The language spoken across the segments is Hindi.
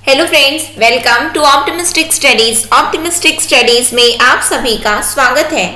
Hello friends, welcome to optimistic studies. Optimistic studies में आप सभी का स्वागत है।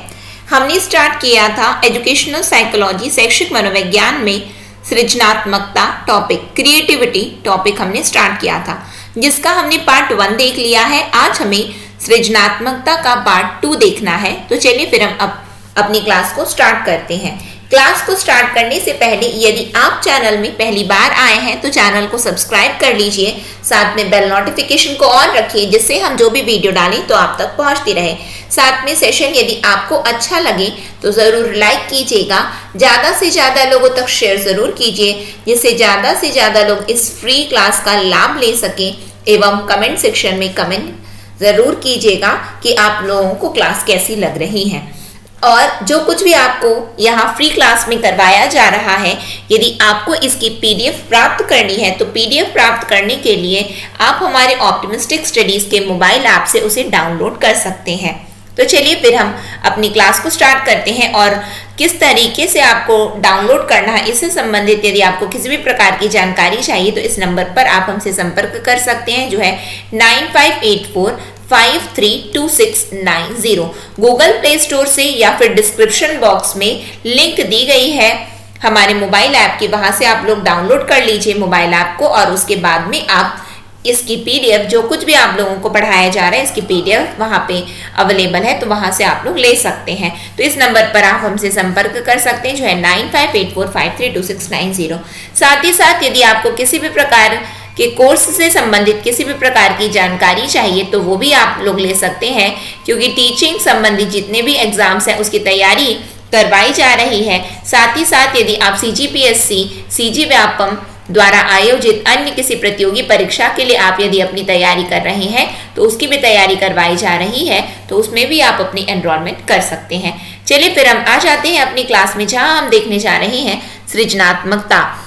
हमने स्टार्ट किया था एजुकेशनल साइकोलॉजी शैक्षिक मनोविज्ञान में सृजनात्मकता टॉपिक, क्रिएटिविटी टॉपिक हमने स्टार्ट किया था, जिसका हमने पार्ट 1 देख लिया है। आज हमें सृजनात्मकता का पार्ट 2 देखना है। तो चलिए फिर हम अपनी क्लास को स्टार्ट करते हैं। क्लास को स्टार्ट करने से पहले यदि आप चैनल में पहली बार आए हैं तो चैनल को सब्सक्राइब कर लीजिए, साथ में बेल नोटिफिकेशन को ऑन रखिए, जिससे हम जो भी वीडियो डालें तो आप तक पहुंचती रहे। साथ में सेशन यदि आपको अच्छा लगे तो ज़रूर लाइक कीजिएगा, ज़्यादा से ज़्यादा लोगों तक शेयर ज़रूर कीजिए, जिससे ज़्यादा से ज़्यादा लोग इस फ्री क्लास का लाभ ले सकें। एवं कमेंट सेक्शन में कमेंट ज़रूर कीजिएगा कि आप लोगों को क्लास कैसी लग रही है। और जो कुछ भी आपको यहाँ फ्री क्लास में करवाया जा रहा है, यदि आपको इसकी पीडीएफ प्राप्त करनी है तो पीडीएफ प्राप्त करने के लिए आप हमारे ऑप्टिमिस्टिक स्टडीज के मोबाइल ऐप से उसे डाउनलोड कर सकते हैं। तो चलिए फिर हम अपनी क्लास को स्टार्ट करते हैं। और किस तरीके से आपको डाउनलोड करना है, इससे संबंधित यदि आपको किसी भी प्रकार की जानकारी चाहिए तो इस नंबर पर आप हमसे संपर्क कर सकते हैं, जो है 9584532690। गूगल प्ले स्टोर से या फिर डिस्क्रिप्शन बॉक्स में लिंक दी गई है हमारे मोबाइल ऐप की, वहां से आप लोग डाउनलोड कर लीजिए मोबाइल ऐप को। और उसके बाद में आप इसकी पीडीएफ, जो कुछ भी आप लोगों को पढ़ाया जा रहा है, इसकी पीडीएफ वहां पे अवेलेबल है, तो वहां से आप लोग ले सकते हैं। तो इस नंबर पर आप हमसे संपर्क कर सकते हैं, जो है 9584532690। साथ ही साथ यदि आपको किसी भी प्रकार के कोर्स से संबंधित किसी भी प्रकार की जानकारी चाहिए तो वो भी आप लोग ले सकते हैं, क्योंकि टीचिंग संबंधित जितने भी एग्जाम्स हैं उसकी तैयारी करवाई जा रही है। साथ ही साथ यदि आप CGPSC, CG व्यापम द्वारा आयोजित अन्य किसी प्रतियोगी परीक्षा के लिए आप यदि अपनी तैयारी कर रहे हैं तो उसकी भी तैयारी करवाई जा रही है, तो उसमें भी आप अपनी एनरोलमेंट कर सकते हैं। चलिए फिर हम आ जाते हैं अपनी क्लास में, जहां हम देखने जा रहे हैं सृजनात्मकता।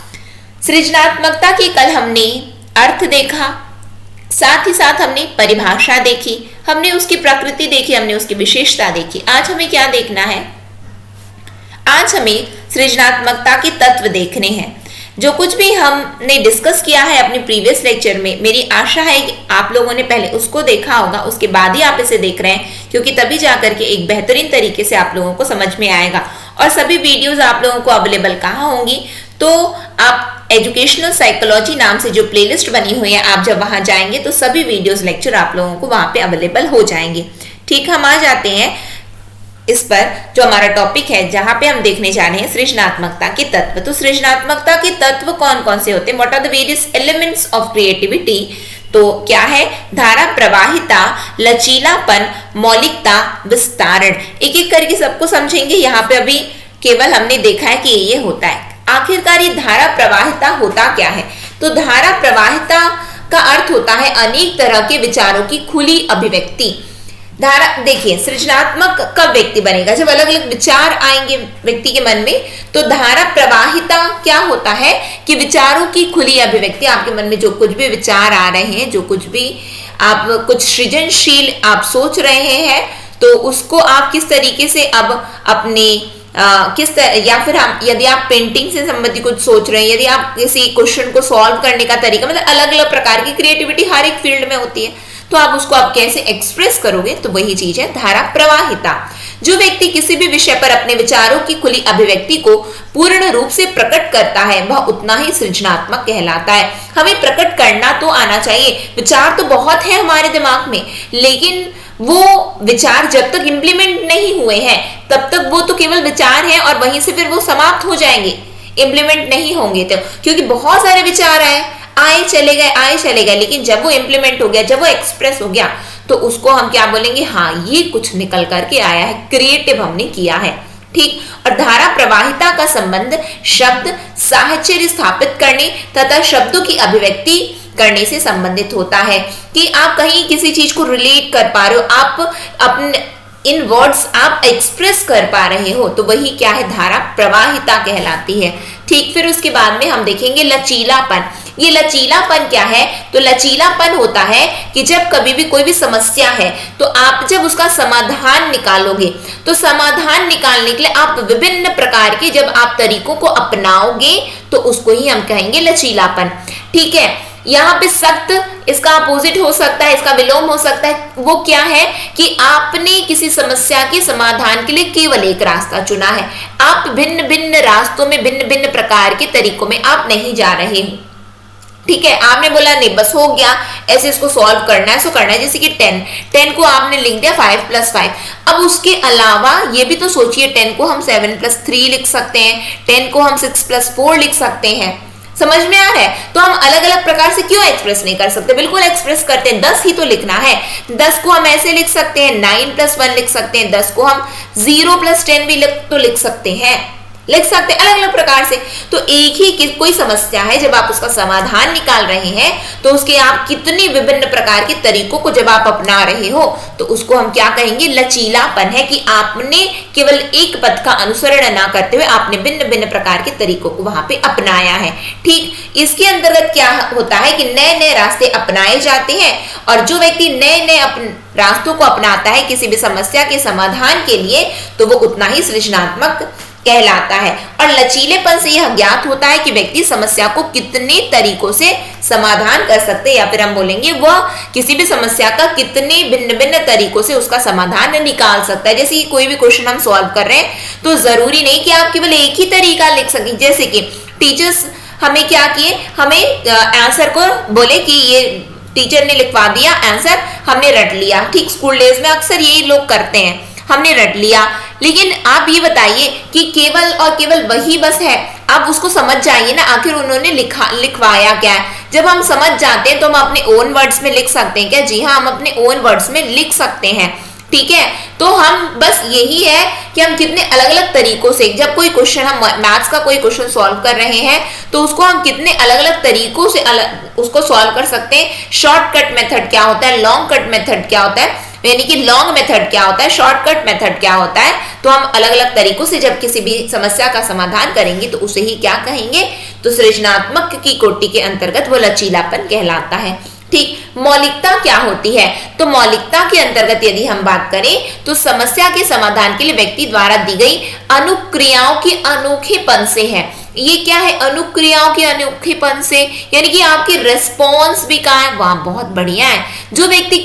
सृजनात्मकता की कल हमने अर्थ देखा, साथ ही साथ हमने परिभाषा देखी, हमने उसकी प्रकृति देखी, हमने उसकी विशेषता देखी। आज हमें क्या देखना है? आज हमें सृजनात्मकता के तत्व देखने हैं। जो कुछ भी हमने डिस्कस किया है अपने प्रीवियस लेक्चर में, मेरी आशा है कि आप लोगों ने पहले उसको देखा होगा, उसके बाद ही आप इसे देख रहे हैं, क्योंकि तभी जाकर के एक बेहतरीन तरीके से आप लोगों को समझ में आएगा। और सभी वीडियोस आप लोगों को अवेलेबल कहाँ होंगी? तो आप एजुकेशनल साइकोलॉजी नाम से जो प्लेलिस्ट बनी हुई है, आप जब वहां जाएंगे तो सभी वीडियोस लेक्चर आप लोगों को वहां पे अवेलेबल हो जाएंगे। ठीक, हम आ जाते हैं इस पर, जो हमारा टॉपिक है, जहां पे हम देखने जा रहे हैं सृजनात्मकता के तत्व। तो सृजनात्मकता के तत्व कौन कौन से होते हैं? What are the various elements of creativity? तो क्या है? धारा प्रवाहिता, लचीलापन, मौलिकता, विस्तारण। एक एक करके सबको समझेंगे। यहाँ पे अभी केवल हमने देखा है कि ये होता है। आखिरकार ये धारा प्रवाहिता होता क्या है? तो धारा प्रवाहिता का अर्थ होता है अनेक तरह के विचारों की खुली अभिव्यक्ति। धारा, देखिए, सृजनात्मक कब व्यक्ति बनेगा? जब अलग अलग विचार आएंगे व्यक्ति के मन में। तो धारा प्रवाहिता क्या होता है कि विचारों की खुली अभिव्यक्ति। आपके मन में जो कुछ भी विचार आ रहे हैं, जो कुछ भी आप कुछ सृजनशील आप सोच रहे हैं, तो उसको आप किस तरीके से अब अपने या फिर हम, यदि आप पेंटिंग से संबंधित कुछ सोच रहे हैं, यदि आप किसी क्वेश्चन को सॉल्व करने का तरीका, मतलब अलग अलग प्रकार की क्रिएटिविटी हर एक फील्ड में होती है, तो आप उसको आप कैसे एक्सप्रेस करोगे, तो वही चीज है धारा प्रवाहिता। जो व्यक्ति किसी भी विषय पर अपने विचारों की खुली अभिव्यक्ति को पूर्ण रूप से प्रकट करता है, वह उतना ही सृजनात्मक कहलाता है। हमें प्रकट करना तो आना चाहिए। विचार तो बहुत है हमारे दिमाग में, लेकिन वो विचार जब तक इंप्लीमेंट नहीं हुए हैं तब तक वो तो केवल विचार है, और वहीं से फिर वो समाप्त हो जाएंगे, इंप्लीमेंट नहीं होंगे। तो क्योंकि बहुत सारे विचार आए चले गए, लेकिन जब वो इंप्लीमेंट हो गया, जब वो एक्सप्रेस हो गया, तो उसको हम क्या बोलेंगे? हाँ, ये कुछ निकल करके आया है, क्रिएटिव हमने किया है। ठीक। और धारा प्रवाहिता का संबंध शब्द साहचर्य स्थापित करने तथा शब्दों की अभिव्यक्ति करने से संबंधित होता है, कि आप कहीं किसी चीज को रिलेट कर पा रहे हो, आप अपने इन वर्ड्स आप एक्सप्रेस कर पा रहे हो, तो वही क्या है? धारा प्रवाहिता कहलाती है। ठीक। फिर उसके बाद में हम देखेंगे लचीलापन। ये लचीलापन क्या है? तो लचीलापन होता है कि जब कभी भी कोई भी समस्या है, तो आप जब उसका समाधान निकालोगे, तो समाधान निकालने के लिए आप विभिन्न प्रकार के जब आप तरीकों को अपनाओगे, तो उसको ही हम कहेंगे लचीलापन। ठीक है। यहाँ पे सख्त इसका अपोजिट हो सकता है, इसका विलोम हो सकता है। वो क्या है कि आपने किसी समस्या के समाधान के लिए केवल एक रास्ता चुना है। आप भिन्न भिन्न रास्तों में, भिन्न भिन्न प्रकार के तरीकों में आप नहीं जा रहे हो। ठीक है, आपने बोला नहीं बस हो गया, ऐसे इसको सॉल्व करना है, सो करना है। जैसे कि 10 को आपने लिख दिया 5 + 5। अब उसके अलावा ये भी तो सोचिए, 10 को हम 7 + 3 लिख सकते हैं, 10 को हम 6 + 4 लिख सकते हैं। समझ में आ रहा है? तो हम अलग अलग प्रकार से क्यों एक्सप्रेस नहीं कर सकते? बिल्कुल एक्सप्रेस करते हैं। 10 ही तो लिखना है। 10 को हम ऐसे लिख सकते हैं, 9 + 1 लिख सकते हैं। 10 को हम 0 + 10 भी लिख सकते हैं, अलग अलग प्रकार से। तो एक ही कोई समस्या है, जब आप उसका समाधान निकाल रहे हैं तो उसके आप कितने विभिन्न प्रकार के तरीकों को जब आप अपना रहे हो तो उसको हम क्या कहेंगे? लचीलापन है कि आपने केवल एक पथ का अनुसरण ना करते हुए आपने भिन्न भिन्न प्रकार के तरीकों को वहां पे अपनाया है। ठीक, इसके अंतर्गत क्या होता है कि नए नए रास्ते अपनाए जाते हैं, और जो व्यक्ति नए नए रास्तों को अपनाता है किसी भी समस्या के समाधान के लिए तो वो उतना ही सृजनात्मक कहलाता है। और लचीलेपन से यह ज्ञात होता है कि व्यक्ति समस्या को कितने तरीकों से समाधान कर सकते हैं, या फिर हम बोलेंगे वह किसी भी समस्या का कितने भिन्न भिन्न तरीकों से उसका समाधान निकाल सकता है। जैसे कि कोई भी क्वेश्चन हम सॉल्व कर रहे हैं तो जरूरी नहीं कि आप केवल एक ही तरीका लिख सकें। जैसे कि टीचर्स हमें क्या किए, हमें आंसर को बोले कि ये टीचर ने लिखवा दिया आंसर, हमने रट लिया। ठीक, स्कूल डेज में अक्सर यही लोग करते हैं, हमने रट लिया। लेकिन आप ये बताइए कि केवल और केवल वही बस है? आप उसको समझ जाइए ना, आखिर उन्होंने लिखवाया क्या है। जब हम समझ जाते हैं तो हम अपने ओन वर्ड्स में लिख सकते हैं क्या? जी हाँ, हम अपने ओन वर्ड्स में लिख सकते हैं। ठीक है, तो हम बस यही है कि हम कितने अलग अलग तरीकों से, जब कोई क्वेश्चन, हम मैथ्स का कोई क्वेश्चन सॉल्व कर रहे हैं तो उसको हम कितने अलग अलग तरीकों से उसको सॉल्व कर सकते हैं। शॉर्टकट मेथड क्या होता है, लॉन्ग कट मेथड क्या होता है, यानी कि लॉन्ग मेथड क्या होता है, शॉर्टकट मेथड क्या होता है। तो हम अलग अलग तरीकों से जब किसी भी समस्या का समाधान करेंगे तो उसे ही क्या कहेंगे? तो सृजनात्मक की कोटि के अंतर्गत वो लचीलापन कहलाता है। ठीक, मौलिकता क्या होती है? तो मौलिकता के अंतर्गत यदि हम बात करें तो समस्या के समाधान के लिए व्यक्ति द्वारा दी गई अनुक्रियाओं के अनोखेपन से है। ये क्या है? अनुक्रियाओं के अनोखेपन से, यानी कि आपके रिस्पॉन्स भी कहाँ है? वहां बहुत बढ़िया है। जो व्यक्ति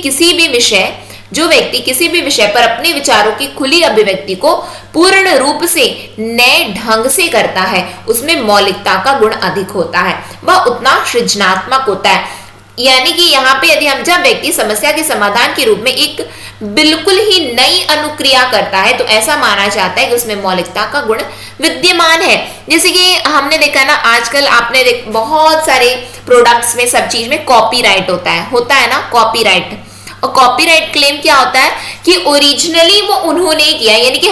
किसी भी विषय पर अपने विचारों की खुली अभिव्यक्ति को पूर्ण रूप से नए ढंग से करता है उसमें मौलिकता का गुण अधिक होता है, वह उतना सृजनात्मक होता है। यानी कि यहाँ पे यदि हम, जब व्यक्ति समस्या के समाधान के रूप में एक बिल्कुल ही नई अनुक्रिया करता है तो ऐसा माना जाता है कि उसमें मौलिकता का गुण विद्यमान है। जैसे कि हमने देखा ना, आजकल आपने बहुत सारे प्रोडक्ट्स में, सब चीज में कॉपीराइट होता है ना, कॉपीराइट। और कॉपीराइट क्लेम क्या होता है कि ओरिजिनली वो उन्होंने किया, यानी कि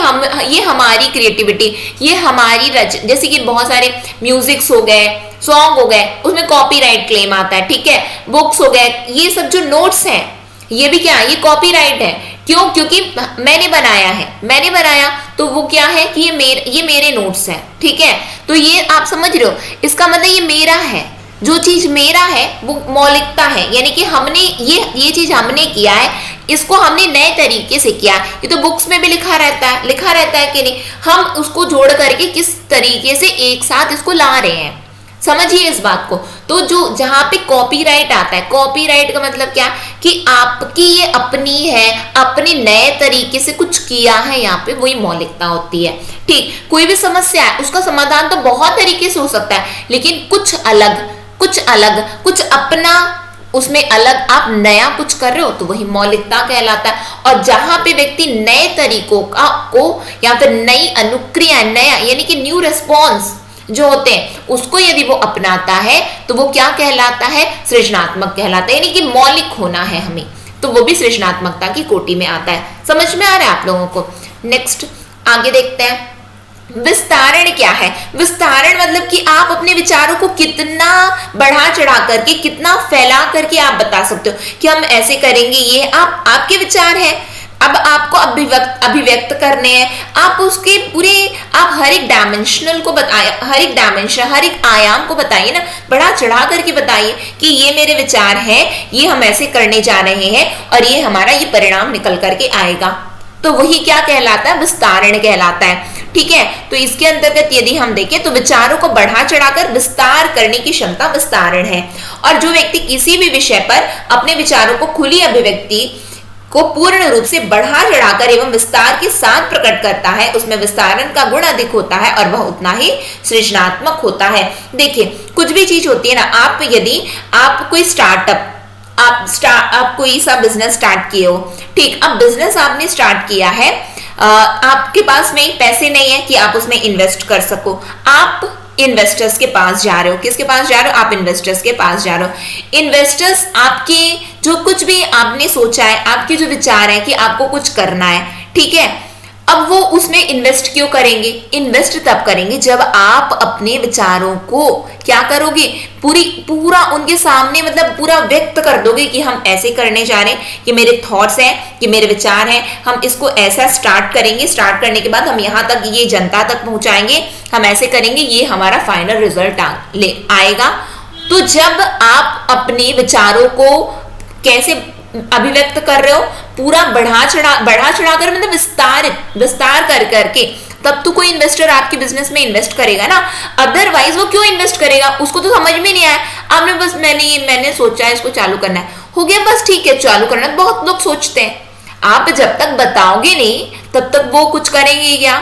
ये हमारी क्रिएटिविटी, ये हमारी जैसे कि बहुत सारे म्यूजिक्स हो गए, सॉन्ग हो गए, उसमें कॉपीराइट क्लेम आता है। ठीक है, बुक्स हो गए, ये सब जो नोट्स हैं ये भी क्या है? ये कॉपीराइट है। क्यों? क्योंकि मैंने बनाया तो वो क्या है कि ये मेरे नोट्स हैं। ठीक है, तो ये आप समझ रहे हो, इसका मतलब ये मेरा है। जो चीज मेरा है वो मौलिकता है, यानी कि हमने ये चीज हमने किया है, इसको हमने नए तरीके से किया। ये तो बुक्स में भी लिखा रहता है कि नहीं, हम उसको जोड़ करके किस तरीके से एक साथ इसको ला रहे हैं, समझिए इस बात को। तो जो जहां पे कॉपीराइट आता है, कॉपीराइट का मतलब क्या कि आपकी ये अपनी है, अपने नए तरीके से कुछ किया है, यहाँ पे वही मौलिकता होती है। ठीक, कोई भी समस्या है उसका समाधान तो बहुत तरीके से हो सकता है, लेकिन कुछ अलग कुछ अपना, उसमें अलग आप नया कुछ कर रहे हो तो वही मौलिकता कहलाता है। और जहां पे व्यक्ति नए तरीकों को या फिर नई अनुक्रिया, नया यानी कि न्यू रिस्पॉन्स जो होते हैं उसको यदि वो अपनाता है तो वो क्या कहलाता है? सृजनात्मक कहलाता है, यानी कि मौलिक होना है हमें, तो वो भी सृजनात्मकता की कोटि में आता है। समझ में आ रहा है आप लोगों को? नेक्स्ट आगे देखते हैं, विस्तारण क्या है? विस्तारण मतलब कि आप अपने विचारों को कितना बढ़ा चढ़ा करके, कितना फैला करके आप बता सकते हो कि हम ऐसे करेंगे, ये आपके विचार हैं, अब आपको अभिव्यक्त करने हैं, आप उसके पूरे, आप हर एक डायमेंशनल को बताइए, हर एक आयाम को बताइए ना, बढ़ा चढ़ा करके बताइए कि ये मेरे विचार हैं, ये हम ऐसे करने जा रहे हैं और ये हमारा ये परिणाम निकल करके आएगा। तो वही क्या कहलाता है? विस्तारण कहलाता है। ठीक है। तो इसके अंतर्गत यदि हम देखें तो विचारों को बढ़ा चढ़ाकर विस्तार करने की क्षमता विस्तारण है। और जो व्यक्ति किसी भी विषय पर अपने विचारों को खुली अभिव्यक्ति को पूर्ण रूप से बढ़ा चढ़ाकर एवं विस्तार के साथ प्रकट करता है, उसमें विस्तारण का गुण अधिक होता है और वह उतना ही सृजनात्मक होता है। देखिए कुछ भी चीज होती है ना, आप यदि आप कोई स्टार्टअप आप कोई सा बिजनेस स्टार्ट किए हो, ठीक, अब बिजनेस आपने स्टार्ट किया है, आपके पास में पैसे नहीं है कि आप उसमें इन्वेस्ट कर सको, आप इन्वेस्टर्स के पास जा रहे हो। किसके पास जा रहे हो? आप इन्वेस्टर्स के पास जा रहे हो। इन्वेस्टर्स आपके जो कुछ भी आपने सोचा है, आपके जो विचार है कि आपको कुछ करना है, ठीक है, अब वो उसमें इन्वेस्ट क्यों करेंगे? इन्वेस्ट तब करेंगे जब आप अपने विचारों को क्या करोगे, पूरा उनके सामने मतलब पूरा व्यक्त कर दोगे कि हम ऐसे करने जा रहे हैं, कि मेरे थॉट्स हैं, कि मेरे विचार हैं, हम इसको ऐसा स्टार्ट करेंगे, स्टार्ट करने के बाद हम यहाँ तक ये जनता तक पहुंचाएंगे, हम ऐसे करेंगे, ये हमारा फाइनल रिजल्ट ले आएगा। तो जब आप अपने विचारों को कैसे अभिव्यक्त कर रहे हो, पूरा बढ़ा चढ़ा कर मतलब विस्तार कर करके, तब तो कोई इन्वेस्टर आपके बिजनेस में इन्वेस्ट करेगा ना। अदरवाइज वो क्यों इन्वेस्ट करेगा? उसको तो समझ में नहीं आया, आपने बस मैंने सोचा है इसको चालू करना है, हो गया बस ठीक है चालू करना। बहुत लोग सोचते हैं, आप जब तक बताओगे नहीं तब तक वो कुछ करेंगे क्या?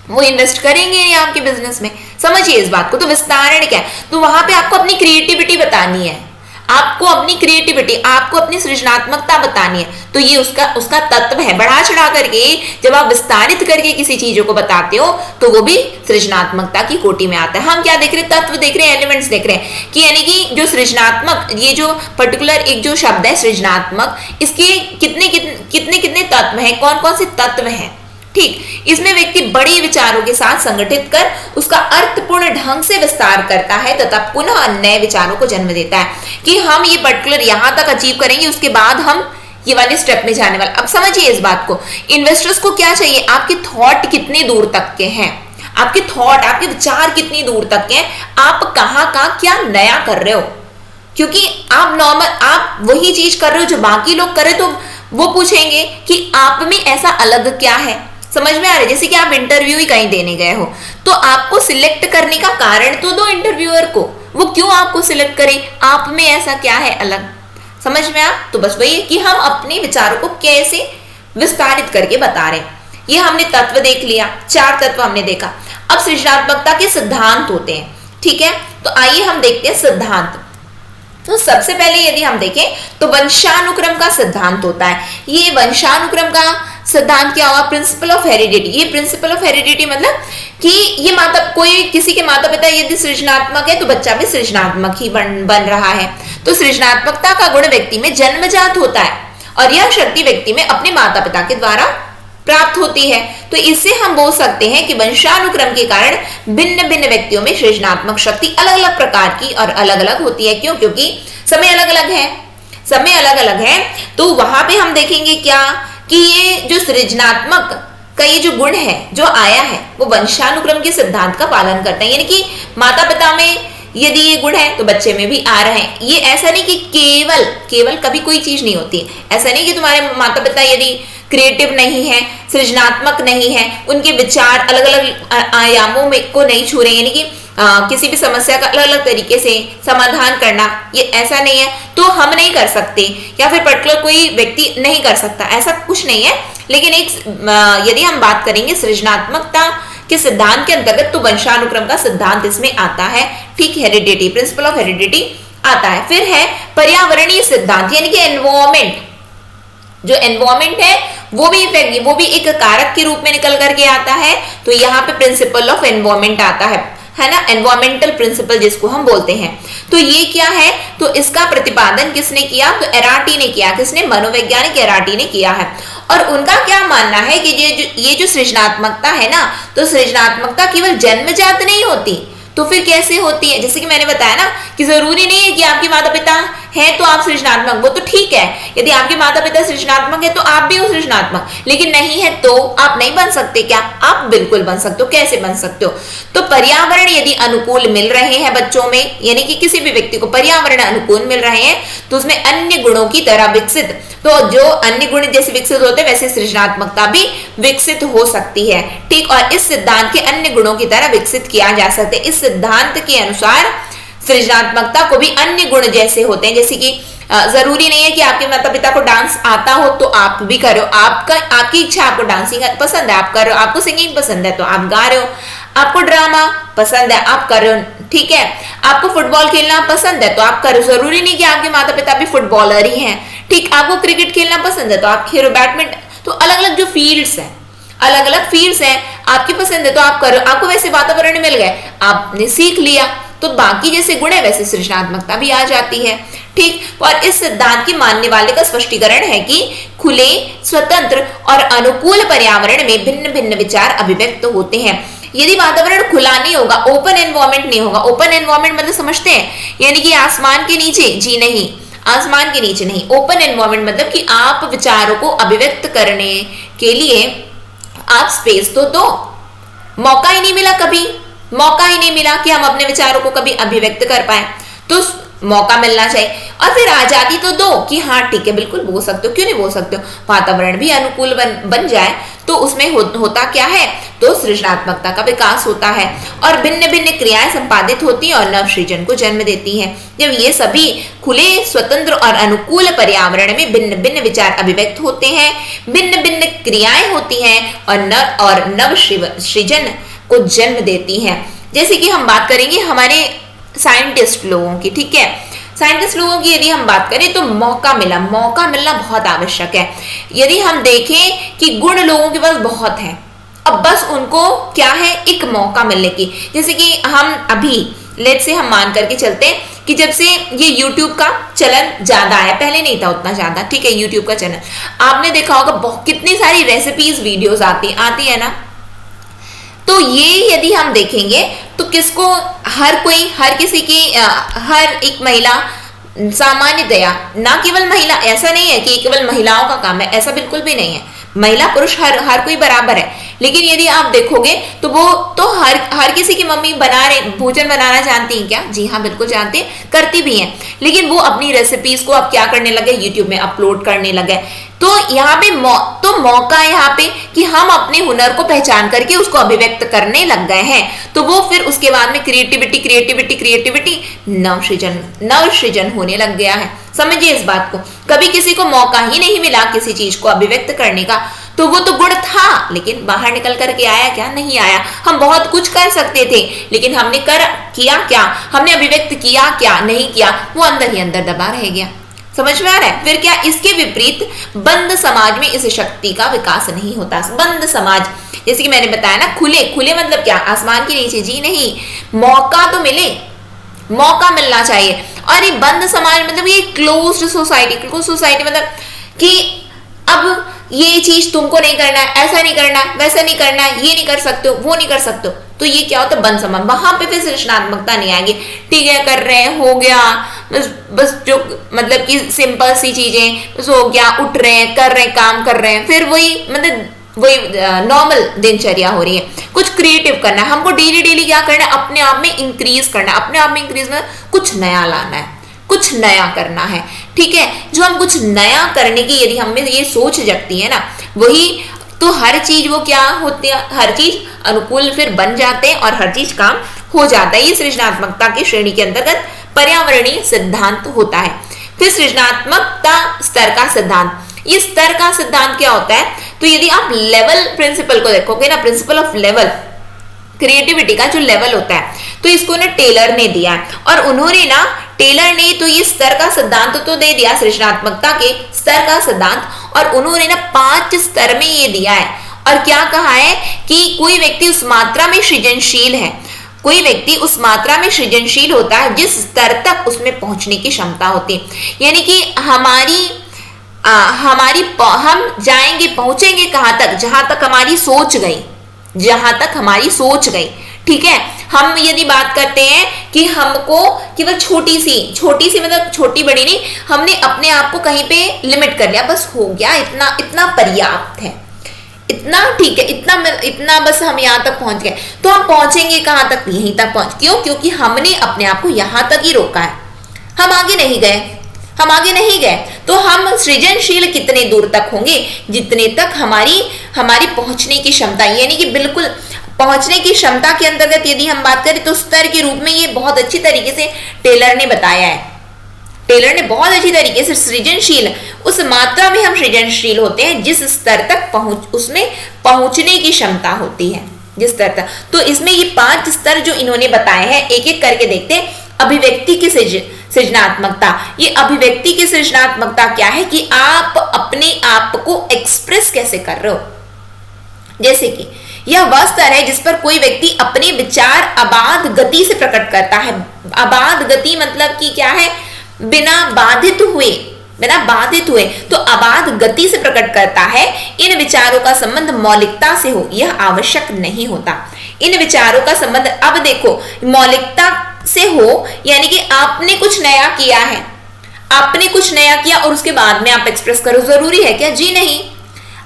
वो इन्वेस्ट करेंगे नहीं आपके बिजनेस में। समझिए इस बात को। तो विस्तारण क्या है? तो वहां पे आपको अपनी क्रिएटिविटी बतानी है, आपको अपनी क्रिएटिविटी, आपको अपनी सृजनात्मकता बतानी है। तो ये उसका तत्व है। बढ़ा चढ़ा करके जब आप विस्तारित करके किसी चीजों को बताते हो तो वो भी सृजनात्मकता की कोटि में आता है। हम क्या देख रहे हैं? तत्व देख रहे हैं, एलिमेंट्स देख रहे हैं कि यानी कि जो सृजनात्मक, ये जो पर्टिकुलर एक जो शब्द है सृजनात्मक, इसके कितने तत्व हैं, कौन कौन से तत्व हैं, ठीक। इसमें व्यक्ति बड़े विचारों के साथ संगठित कर उसका अर्थपूर्ण ढंग से विस्तार करता है तथा पुनः नए विचारों को जन्म देता है कि हम ये पर्टिकुलर यहां तक अचीव करेंगे, उसके बाद हम ये वाले स्टेप में जाने वाले। अब समझिए इस बात को, इन्वेस्टर्स को क्या चाहिए? आपके थॉट कितने दूर तक के हैं, आपके थॉट, आपके विचार कितनी दूर तक के हैं, आप कहां क्या नया कर रहे हो। क्योंकि आप वही चीज कर रहे हो जो बाकी लोग कर रहे, तो वो पूछेंगे कि आप में ऐसा अलग क्या है। समझ में आ रहा है? जैसे कि आप इंटरव्यू ही कहीं देने गए हो, तो आपको सिलेक्ट करने का कारण तो दो इंटरव्यूअर को, वो क्यों आपको सिलेक्ट करे, आप में ऐसा क्या है अलग। समझ में आ? तो बस वही है कि हम अपने विचारों को कैसे विस्तारित करके बता रहे हैं। ये हमने तत्व देख लिया, 4 तत्व हमने देखा। अब सृजनात्मकता के सिद्धांत होते हैं, ठीक है। तो आइए हम देखते हैं सिद्धांत। तो सबसे पहले यदि हम देखें तो वंशानुक्रम का सिद्धांत होता है। ये वंशानुक्रम का सिद्धांत क्या हुआ? Principle of heredity. ये प्रिंसिपल ऑफ हेरिडिटी मतलब कि ये किसी के माता पिता यदि सृजनात्मक है तो बच्चा भी सृजनात्मक ही बन रहा है। तो सृजनात्मकता का गुण व्यक्ति में जन्मजात होता है और यह शक्ति व्यक्ति में अपने माता पिता के द्वारा प्राप्त होती है। तो इससे हम बोल सकते हैं कि वंशानुक्रम के कारण भिन्न भिन्न व्यक्तियों में सृजनात्मक शक्ति अलग अलग प्रकार की और अलग अलग होती है। क्यों? क्योंकि समय अलग अलग है। तो वहां पे हम देखेंगे क्या कि ये जो सृजनात्मक का ये जो गुण है जो आया है वो वंशानुक्रम के सिद्धांत का पालन करते हैं। यानी कि माता पिता में यदि ये गुण है तो बच्चे में भी आ रहे हैं। ये ऐसा नहीं कि केवल कभी कोई चीज नहीं होती। ऐसा नहीं कि तुम्हारे माता पिता यदि क्रिएटिव नहीं है, सृजनात्मक नहीं है, उनके विचार अलग अलग आयामों में को नहीं छू रहे, यानी कि किसी भी समस्या का अलग अलग तरीके से समाधान करना, ये ऐसा नहीं है तो हम नहीं कर सकते या फिर पर्टिकुलर कोई व्यक्ति नहीं कर सकता, ऐसा कुछ नहीं है। लेकिन यदि हम बात करेंगे सृजनात्मकता के सिद्धांत के अंतर्गत तो वंशानुक्रम का सिद्धांत इसमें आता है, ठीक। हेरिडिटी, प्रिंसिपल ऑफ हेरिडिटी आता है। फिर है पर्यावरणीय सिद्धांत, यानी कि एनवायरमेंट। जो एनवायरमेंट है वो भी एक कारक के रूप में निकल करके आता है। तो यहाँ पे प्रिंसिपल ऑफ एनवायरमेंट आता है ना, एनवायरमेंटल प्रिंसिपल जिसको हम बोलते हैं। तो ये क्या है? तो इसका प्रतिपादन किसने किया? तो एराटी ने किया। किसने? मनोवैज्ञानिक एराटी ने किया है। और उनका क्या मानना है कि ये जो सृजनात्मकता है ना, तो सृजनात्मकता केवल जन्मजात नहीं होती, तो फिर कैसे होती है? जैसे कि मैंने बताया ना कि जरूरी नहीं है कि आपके माता पिता हैं तो आप सृजनात्मक, वो तो ठीक है। यदि आपके माता पिता सृजनात्मक है तो आप भी हो सृजनात्मक, लेकिन नहीं है तो आप नहीं बन सकते क्या? आप बिल्कुल बन सकते हो। कैसे बन सकते हो? तो पर्यावरण यदि अनुकूल मिल रहे हैं बच्चों में, यानी कि किसी भी व्यक्ति को पर्यावरण अनुकूल मिल रहे हैं, तो उसमें अन्य गुणों की तरह विकसित तो जो अन्य गुण जैसे विकसित होते हैं वैसे सृजनात्मकता भी विकसित हो सकती है। ठीक, और इस सिद्धांत के अन्य गुणों की तरह विकसित किया जा सकता है। इस सिद्धांत के अनुसार सृजनात्मकता को भी अन्य गुण जैसे होते हैं, जैसे कि जरूरी नहीं है कि आपके माता पिता को डांस आता हो तो आप भी कर रहे हो, आपकी इच्छा, आपको डांसिंग पसंद है आप कर रहे हो, आपको सिंगिंग पसंद है तो आप गा रहे हो, आपको ड्रामा पसंद है आप कर रहे हो, ठीक है, आपको फुटबॉल खेलना पसंद है तो आप कर रहे हो। जरूरी नहीं कि आपके माता पिता भी फुटबॉलर ही हैं। ठीक, आपको क्रिकेट खेलना पसंद है तो आप खेलो, बैडमिंटन, तो अलग अलग जो फील्ड्स हैं, अलग अलग फील्ड्स हैं, आपकी पसंद है तो आप करो, आपको वैसे वातावरण मिल गए, आपने सीख लिया, तो बाकी जैसे गुण है वैसे सृजनात्मकता भी आ जाती है। ठीक, और इस सिद्धांत की मानने वाले का स्पष्टीकरण है कि खुले, स्वतंत्र और अनुकूल पर्यावरण में भिन्न भिन्न विचार अभिव्यक्त होते हैं। यदि वातावरण खुला नहीं होगा, ओपन एनवायरमेंट नहीं होगा, ओपन एनवायरमेंट मतलब समझते हैं, यानी कि आसमान के नीचे, जी नहीं, आसमान के नीचे नहीं, ओपन एनवायरमेंट मतलब कि आप विचारों को अभिव्यक्त करने के लिए आप स्पेस तो दो। मौका ही नहीं मिला, कभी मौका ही नहीं मिला कि हम अपने विचारों को कभी अभिव्यक्त कर पाए, तो मौका मिलना चाहिए। और फिर आजादी तो दो कि हाँ ठीक है बिल्कुल बोल सकते हो, क्यों नहीं बोल सकते हो, वातावरण भी अनुकूल बन जाए तो उसमें होता क्या है, तो सृजनात्मकता का विकास होता है और भिन्न भिन्न क्रियाएं संपादित होती हैं और नव सृजन को जन्म देती हैं। जब ये सभी खुले, स्वतंत्र और अनुकूल पर्यावरण में भिन्न भिन्न विचार अभिव्यक्त होते हैं, भिन्न भिन्न क्रियाएं होती हैं और नव सृजन को जन्म देती हैं। जैसे कि हम बात करेंगे हमारे साइंटिस्ट लोगों की, ठीक है, साइंटिस्ट लोगों की यदि हम बात करें तो मौका मिलना बहुत आवश्यक है। यदि हम देखें कि गुण लोगों के पास बहुत है, अब बस उनको क्या है, एक मौका मिलने की। जैसे कि हम अभी लेट से हम मान करके चलते हैं कि जब से ये YouTube का चलन ज्यादा है, पहले नहीं था उतना ज्यादा, ठीक है, YouTube का चलन आपने देखा होगा, कितनी सारी रेसिपीज वीडियोस आती है ना, तो ये यदि हम देखेंगे तो किसको, हर किसी की, हर एक महिला सामान्यतया, ना केवल महिला, ऐसा नहीं है कि केवल महिलाओं का काम है, ऐसा बिल्कुल भी नहीं है, महिला पुरुष हर कोई बराबर है। लेकिन यदि आप देखोगे तो वो तो हर किसी की मम्मी भोजन बनाना जानती हैं क्या? जी हाँ बिल्कुल जानती हैं, करती भी हैं, लेकिन वो अपनी रेसिपीज को अब क्या करने लगे, यूट्यूब में अपलोड करने लगे। तो यहाँ पे मौका है यहाँ पे कि हम अपने हुनर को पहचान करके उसको अभिव्यक्त करने लग गए हैं, तो वो फिर उसके बाद में क्रिएटिविटी नव सृजन होने लग गया है। समझिए इस बात को, कभी किसी को मौका ही नहीं मिला किसी चीज को अभिव्यक्त करने का, तो वो तो गुण था लेकिन बाहर निकल करके आया क्या? नहीं आया। हम बहुत कुछ कर सकते थे लेकिन हमने किया क्या? हमने अभिव्यक्त किया क्या? नहीं किया, वो अंदर ही अंदर दबा रह गया। समझ में आ रहा है? फिर क्या, इसके विपरीत बंद समाज में इस शक्ति का विकास नहीं होता। बंद समाज, जैसे कि मैंने बताया ना, खुले मतलब क्या, आसमान के नीचे, जी नहीं, मौका तो मिले, मौका मिलना चाहिए। और ये बंद समाज मतलब ये क्लोज्ड सोसाइटी मतलब कि अब ये चीज तुमको नहीं करना है, ऐसा नहीं करना, वैसा नहीं करना, ये नहीं कर सकते हो, वो नहीं कर सकते हो, तो ये क्या होता है, बंद समाज। वहां पे फिर रचनात्मकता नहीं आएगी। ठीक है, कर रहे हैं, हो गया, बस जो मतलब कि सिंपल सी चीजें, बस हो गया, उठ रहे हैं, कर रहे हैं, काम कर रहे हैं, फिर वही मतलब वही नॉर्मल दिनचर्या हो रही है। कुछ क्रिएटिव करना है हमको, डेली क्या करना है, अपने आप में इंक्रीज करना है, अपने आप में इंक्रीज में कुछ नया लाना है, कुछ नया करना है। ठीक है, जो हम कुछ नया करने की यदि हमें ये सोच जगती है ना, वही तो हर चीज वो क्या होती है, हर चीज अनुकूल फिर बन जाते हैं और हर चीज काम हो जाता है। ये सृजनात्मकता की श्रेणी के अंतर्गत पर्यावरणीय सिद्धांत होता है। फिर सृजनात्मकता स्तर का सिद्धांत, ये स्तर का सिद्धांत क्या होता है, तो यदि आप लेवल प्रिंसिपल को देखोगे ना, प्रिंसिपल ऑफ लेवल, क्रिएटिविटी का जो लेवल होता है, तो इसको ना टेलर ने दिया है। और उन्होंने ना, टेलर ने तो ये स्तर का सिद्धांत तो दे दिया, सृजनात्मकता के स्तर का सिद्धांत, और उन्होंने ना 5 स्तर में ये दिया है। और क्या कहा है कि कोई व्यक्ति उस मात्रा में सृजनशील है, कोई व्यक्ति उस मात्रा में सृजनशील होता है जिस स्तर तक उसमें पहुंचने की क्षमता होती है। यानी कि हम जाएंगे, पहुंचेंगे कहां तक, जहां तक हमारी सोच गई, जहां तक हमारी सोच गई। ठीक है, हम यदि बात करते हैं कि हमको केवल छोटी सी मतलब छोटी बड़ी नहीं, हमने अपने आप को कहीं पे लिमिट कर लिया, बस हो गया, इतना पर्याप्त है, इतना ठीक है, इतना बस हम यहाँ तक पहुंच गए। तो हम पहुंचेंगे कहां तक, यहीं तक पहुंच, क्यों? क्योंकि हमने अपने आप को यहां तक ही रोका है, हम आगे नहीं गए, हम आगे नहीं गए, तो हम सृजनशील कितने दूर तक होंगे, जितने तक हमारी पहुंचने की क्षमता, यानी कि बिल्कुल पहुंचने की क्षमता के अंतर्गत यदि हम बात करें तो स्तर के रूप में ये बहुत अच्छी तरीके से टेलर ने बताया है। टेलर ने बहुत अच्छी तरीके से सृजनशील, उस मात्रा में हम सृजनशील होते हैं जिस स्तर तक उसमें पहुंचने की क्षमता होती है, जिस स्तर तक। तो इसमें ये 5 स्तर जो इन्होंने बताए हैं, एक एक करके देखते हैं। अभिव्यक्ति की सृजनात्मकता, ये अभिव्यक्ति की सृजनात्मकता क्या है कि आप अपने आप को एक्सप्रेस कैसे कर रहे हो। जैसे कि यह वह स्तर है जिस पर कोई व्यक्ति अपने विचार अबाध गति से प्रकट करता है। अबाध गति मतलब कि क्या है, बिना बाधित हुए, तो अबाध गति से प्रकट करता है। इन विचारों का संबंध मौलिकता से हो यह आवश्यक नहीं होता। इन विचारों का संबंध, अब देखो, मौलिकता से हो यानी कि आपने कुछ नया किया है, आपने कुछ नया किया और उसके बाद में आप एक्सप्रेस करो, जरूरी है क्या? जी नहीं।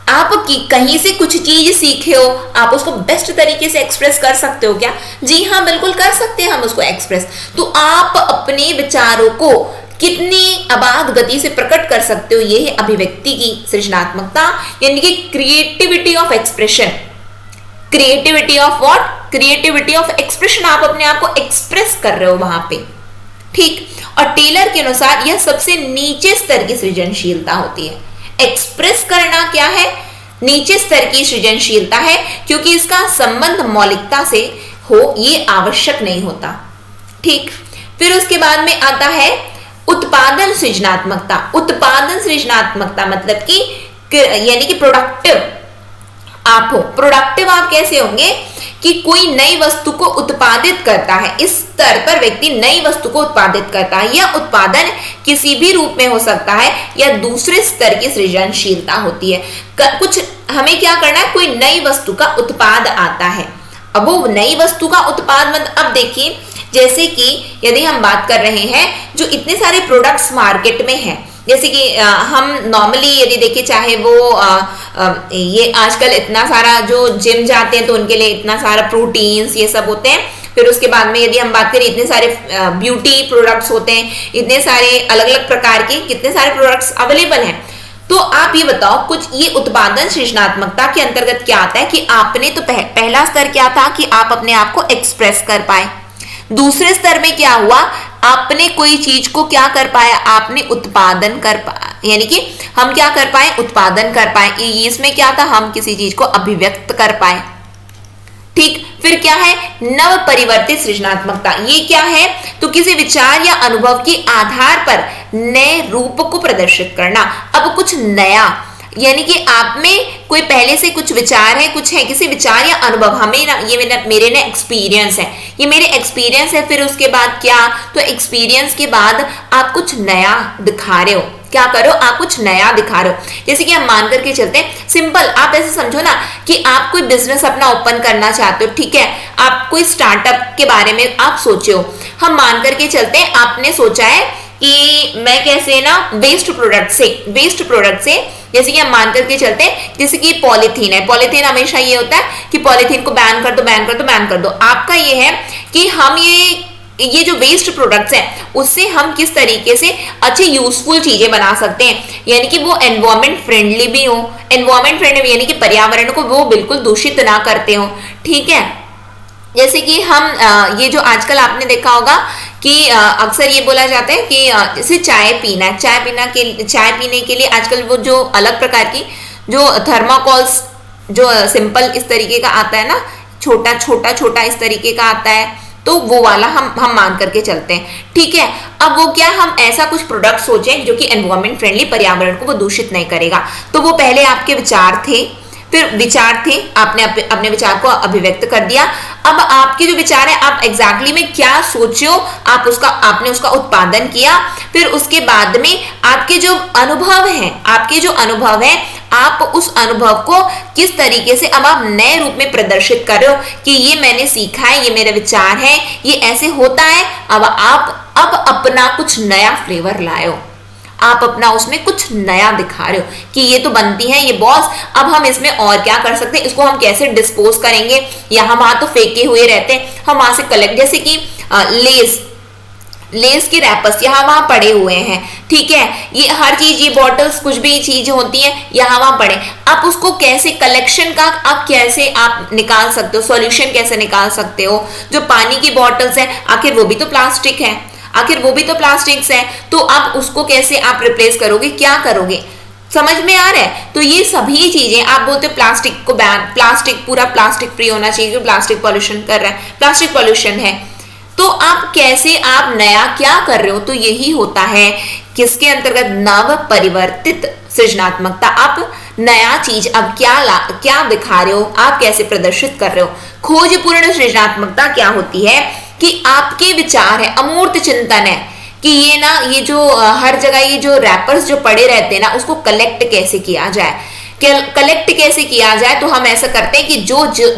आप कहीं से कुछ चीज सीखे हो, आप उसको बेस्ट तरीके से एक्सप्रेस कर सकते हो क्या? जी हाँ, बिल्कुल कर सकते हैं हम उसको एक्सप्रेस। तो आप अपने विचारों को कितनी अबाध गति से प्रकट कर सकते हो, ये है अभिव्यक्ति की सृजनात्मकता, यानी कि creativity of expression. Creativity of what? Creativity of expression. आप अपने आप को एक्सप्रेस कर रहे हो वहां पे, ठीक। और टेलर के अनुसार यह सबसे नीचे स्तर की सृजनशीलता होती है। एक्सप्रेस करना क्या है? नीचे स्तर की सृजनशीलता है, क्योंकि इसका संबंध मौलिकता से हो ये आवश्यक नहीं होता, ठीक। फिर उसके बाद में आता है उत्पादन सृजनात्मकता। उत्पादन सृजनात्मकता मतलब कि यानी कि प्रोडक्टिव आप हो। प्रोडक्टिव आप कैसे होंगे कि कोई नई वस्तु को उत्पादित करता है। इस स्तर पर व्यक्ति नई वस्तु को उत्पादित करता है। यह उत्पादन किसी भी रूप में हो सकता है या दूसरे स्तर की सृजनशीलता होती है। कुछ हमें क्या करना है, कोई नई वस्तु का उत्पाद आता है। अब वो नई वस्तु का उत्पाद मतलब, अब देखिए जैसे कि यदि हम बात कर रहे हैं जो इतने सारे प्रोडक्ट्स मार्केट में हैं, जैसे कि हम नॉर्मली यदि देखें, चाहे वो ये आजकल इतना सारा जो जिम जाते हैं तो उनके लिए इतना सारा प्रोटीन्स ये सब होते हैं। फिर उसके बाद में यदि हम बात करें, इतने सारे ब्यूटी प्रोडक्ट्स होते हैं, इतने सारे अलग अलग प्रकार के कितने सारे प्रोडक्ट्स अवेलेबल हैं। तो आप ये बताओ, कुछ ये उत्पादन सृजनात्मकता के अंतर्गत क्या आता है कि आपने तो पहला स्तर क्या था कि आप अपने आप को एक्सप्रेस कर पाए। दूसरे स्तर में क्या हुआ, आपने कोई चीज को क्या कर पाया, आपने उत्पादन कर पाया, यानी कि हम क्या कर पाए, उत्पादन कर पाए। इसमें क्या था, हम किसी चीज को अभिव्यक्त कर पाए, ठीक। फिर क्या है, नव परिवर्तित सृजनात्मकता। ये क्या है, तो किसी विचार या अनुभव के आधार पर नए रूप को प्रदर्शित करना। अब कुछ नया, यानी कि आप में कोई पहले से कुछ विचार है, कुछ है, किसी विचार या अनुभव, हमें ना ये मेरे ना एक्सपीरियंस है, ये मेरे एक्सपीरियंस है। फिर उसके बाद क्या, तो एक्सपीरियंस के बाद आप कुछ नया दिखा रहे हो। क्या करो, आप कुछ नया दिखा रहे हो। जैसे कि हम मान करके चलते हैं, सिंपल आप ऐसे समझो ना कि आप कोई बिजनेस अपना ओपन करना चाहते हो, ठीक है, आप कोई स्टार्टअप के बारे में आप सोचे हो। हम मान करके चलते हैं, आपने सोचा है कि मैं कैसे ना वेस्ट प्रोडक्ट से जैसे कि हम मान करके चलते हैं, जैसे कि पॉलीथीन है। पॉलीथीन हमेशा ये होता है कि पॉलीथीन को बैन कर दो। आपका ये है कि हम ये जो वेस्ट प्रोडक्ट्स हैं उससे हम किस तरीके से अच्छे यूजफुल चीजें बना सकते हैं, यानी कि वो एनवायरमेंट फ्रेंडली भी हो। एनवायरमेंट फ्रेंडली यानी कि पर्यावरण को वो बिल्कुल दूषित ना करते हो, ठीक है। जैसे कि हम ये जो आजकल आपने देखा होगा कि अक्सर ये बोला जाता है कि जैसे चाय पीने के लिए आजकल वो जो अलग प्रकार की जो थर्माकोल्स जो सिंपल इस तरीके का आता है ना, छोटा इस तरीके का आता है, तो वो वाला हम मान करके चलते हैं, ठीक है। अब वो क्या, हम ऐसा कुछ प्रोडक्ट सोचें जो कि एनवायरमेंट फ्रेंडली, पर्यावरण को वो दूषित नहीं करेगा। तो वो पहले आपके विचार थे, आपने अपने विचार को अभिव्यक्त कर दिया। अब आपके जो विचार है, आप एग्जैक्टली में क्या सोचे हो, आपने उसका उत्पादन किया। फिर उसके बाद में आपके जो अनुभव है, आप उस अनुभव को किस तरीके से अब आप नए रूप में प्रदर्शित कर रहे हो कि ये मैंने सीखा है, ये मेरे विचार है, ये ऐसे होता है। अब आप अपना कुछ नया फ्लेवर लाए हो, आप अपना उसमें कुछ नया दिखा रहे हो कि ये तो बनती है ये बॉस, अब हम इसमें और क्या कर सकते हैं, इसको हम कैसे डिस्पोज करेंगे, यहाँ वहां तो फेंके हुए रहते हैं, हम वहां से कलेक्ट, जैसे कि लेस के रैपर्स यहाँ वहां पड़े हुए हैं, ठीक है, ये हर चीज, ये बॉटल्स, कुछ भी चीज होती है यहाँ वहां पड़े, आप उसको कैसे कलेक्शन का आप कैसे आप निकाल सकते हो, सॉल्यूशन कैसे निकाल सकते हो। जो पानी की बॉटल्स है आखिर वो भी तो प्लास्टिक है, आखिर वो भी तो प्लास्टिक्स है, तो अब उसको कैसे आप रिप्लेस करोगे, क्या करोगे, समझ में आ रहा है। तो ये सभी चीजें आप बोलते हो प्लास्टिक को बैन, प्लास्टिक पूरा प्लास्टिक फ्री होना चाहिए, प्लास्टिक पॉल्यूशन कर रहा है, प्लास्टिक पॉल्यूशन है, तो आप कैसे आप नया क्या कर रहे हो। तो यही होता है किसके अंतर्गत, नव परिवर्तित सृजनात्मकता। आप नया चीज अब क्या दिखा रहे हो, आप कैसे प्रदर्शित कर रहे हो। खोजपूर्ण सृजनात्मकता क्या होती है कि आपके विचार है, अमूर्त चिंतन है कि ये जो हर जगह ये जो रैपर्स जो पड़े रहते हैं ना, उसको कलेक्ट कैसे किया जाए, कलेक्ट कैसे किया जाए। तो हम ऐसा करते हैं कि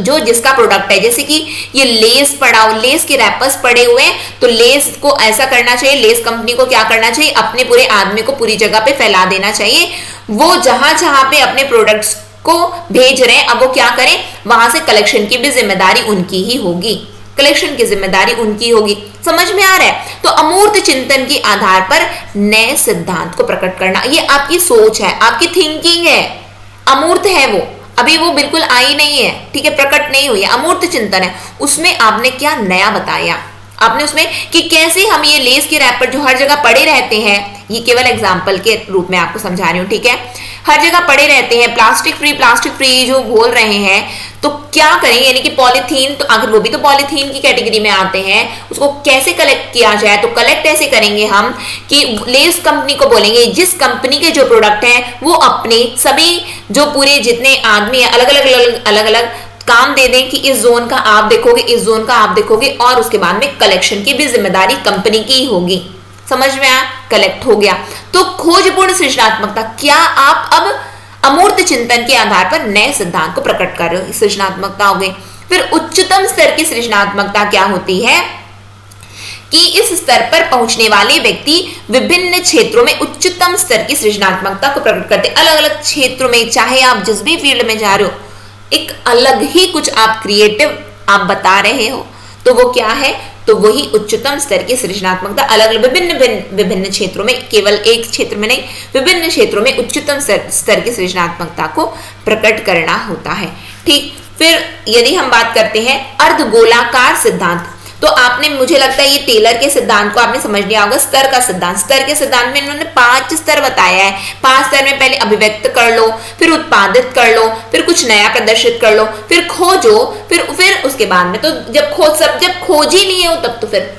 जो जिसका प्रोडक्ट है, जैसे कि ये लेस पड़ा हो, लेस के रैपर्स पड़े हुए हैं, तो लेस को ऐसा करना चाहिए, लेस कंपनी को क्या करना चाहिए, अपने पूरे आदमी को पूरी जगह पे फैला देना चाहिए। वो जहां जहां पे अपने प्रोडक्ट्स को भेज रहे हैं, अब वो क्या करें, वहां से कलेक्शन की भी जिम्मेदारी उनकी ही होगी, कलेक्शन की जिम्मेदारी उनकी होगी। समझ में आ रहा है। तो अमूर्त चिंतन के आधार पर नए सिद्धांत को प्रकट करना, ये आपकी सोच है, आपकी थिंकिंग है, अमूर्त है वो, अभी वो बिल्कुल आई नहीं है, ठीक है, प्रकट नहीं हुई है, अमूर्त चिंतन है। उसमें आपने क्या नया बताया, आपने उसमें कि कैसे हम ये लेस के रैपर जो हर जगह पड़े रहते हैं, ये केवल एग्जाम्पल के रूप में आपको समझा रही हूँ, ठीक है, हर जगह पड़े रहते हैं, प्लास्टिक फ्री जो बोल रहे हैं, तो क्या करेंगे, यानी कि पॉलीथीन, तो अगर वो भी तो पॉलीथीन की कैटेगरी में आते हैं, उसको कैसे कलेक्ट किया जाए। तो कलेक्ट ऐसे करेंगे हम कि लेस कंपनी को बोलेंगे, जिस कंपनी के जो प्रोडक्ट हैं वो अपने सभी जो पूरे जितने आदमी है अलग अलग काम दे दें कि इस जोन का आप देखोगे, इस जोन का आप देखोगे, और उसके बाद में कलेक्शन की भी जिम्मेदारी कंपनी की होगी। समझ में आया, कलेक्ट हो गया। तो खोजपूर्ण सृजनात्मकता, क्या आप अब अमूर्त चिंतन के आधार पर नए सिद्धांत को प्रकट कर रहे हो, सृजनात्मकता हो गई। फिर उच्चतम स्तर की सृजनात्मकता क्या होती है कि इस स्तर पर पहुंचने वाले व्यक्ति विभिन्न क्षेत्रों में उच्चतम स्तर की सृजनात्मकता को प्रकट करते हैं। अलग अलग क्षेत्रों में, चाहे आप जिस भी फील्ड में जा रहे हो, एक अलग ही कुछ आप क्रिएटिव आप बता रहे हो, तो वो क्या है, तो वही उच्चतम स्तर की सृजनात्मकता। अलग अलग विभिन्न क्षेत्रों में, केवल एक क्षेत्र में नहीं, विभिन्न क्षेत्रों में उच्चतम स्तर की सृजनात्मकता को प्रकट करना होता है। ठीक, फिर यदि हम बात करते हैं अर्धगोलाकार सिद्धांत, तो आपने, मुझे लगता है ये टेलर के सिद्धांत को आपने समझ लिया होगा। स्तर का सिद्धांत, स्तर के सिद्धांत में इन्होंने 5 स्तर बताया है। 5 स्तर में पहले अभिव्यक्त कर लो, फिर उत्पादित कर लो, फिर कुछ नया प्रदर्शित कर लो, फिर खोजो, फिर उसके बाद में तो जब खोज ही नहीं है तब तो फिर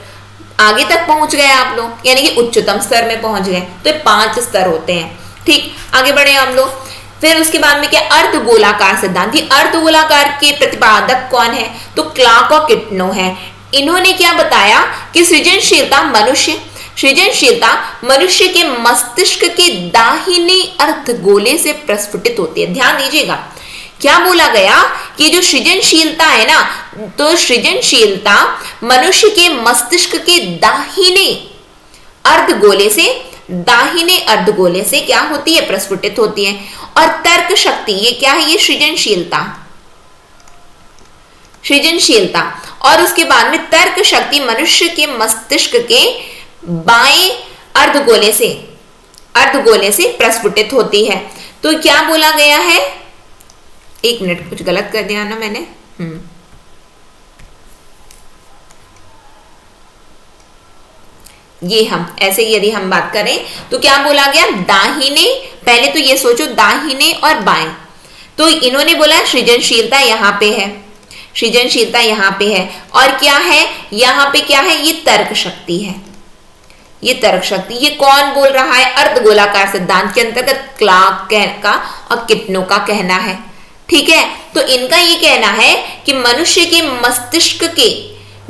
आगे तक पहुंच गए आप लोग, यानी कि उच्चतम स्तर में पहुंच गए। तो 5 स्तर होते हैं। ठीक, आगे बढ़े हम लोग। फिर उसके बाद में क्या, अर्धगोलाकार सिद्धांत। ये अर्धगोलाकार के प्रतिपादक कौन है, तो क्लार्क और किटनो है। इन्होंने क्या बताया कि सृजनशीलता मनुष्य के मस्तिष्क के दाहिने अर्धगोले से प्रस्फुटित होती है। ध्यान दीजिएगा, क्या बोला गया कि जो सृजनशीलता है ना, तो सृजनशीलता मनुष्य के मस्तिष्क के दाहिने अर्धगोले से क्या होती है, प्रस्फुटित होती है। और तर्क शक्ति, ये क्या है, ये सृजनशीलता। और उसके बाद में तर्क शक्ति मनुष्य के मस्तिष्क के बाएं अर्धगोले से प्रस्फुटित होती है। तो क्या बोला गया है, एक मिनट, कुछ गलत कर दिया ना मैंने। ये हम ऐसे यदि हम बात करें तो क्या बोला गया, दाहिने, पहले तो ये सोचो दाहिने और बाएं, तो इन्होंने बोला सृजनशीलता यहाँ पे है, सृजनशीलता यहाँ पे है, और क्या है यहाँ पे, क्या है, ये तर्क शक्ति है। ये तर्क शक्ति, ये कौन बोल रहा है, अर्धगोलाकार सिद्धांत के अंतर्गत क्लार्क का और किटनो का कहना है। ठीक है, तो इनका ये कहना है कि मनुष्य के मस्तिष्क के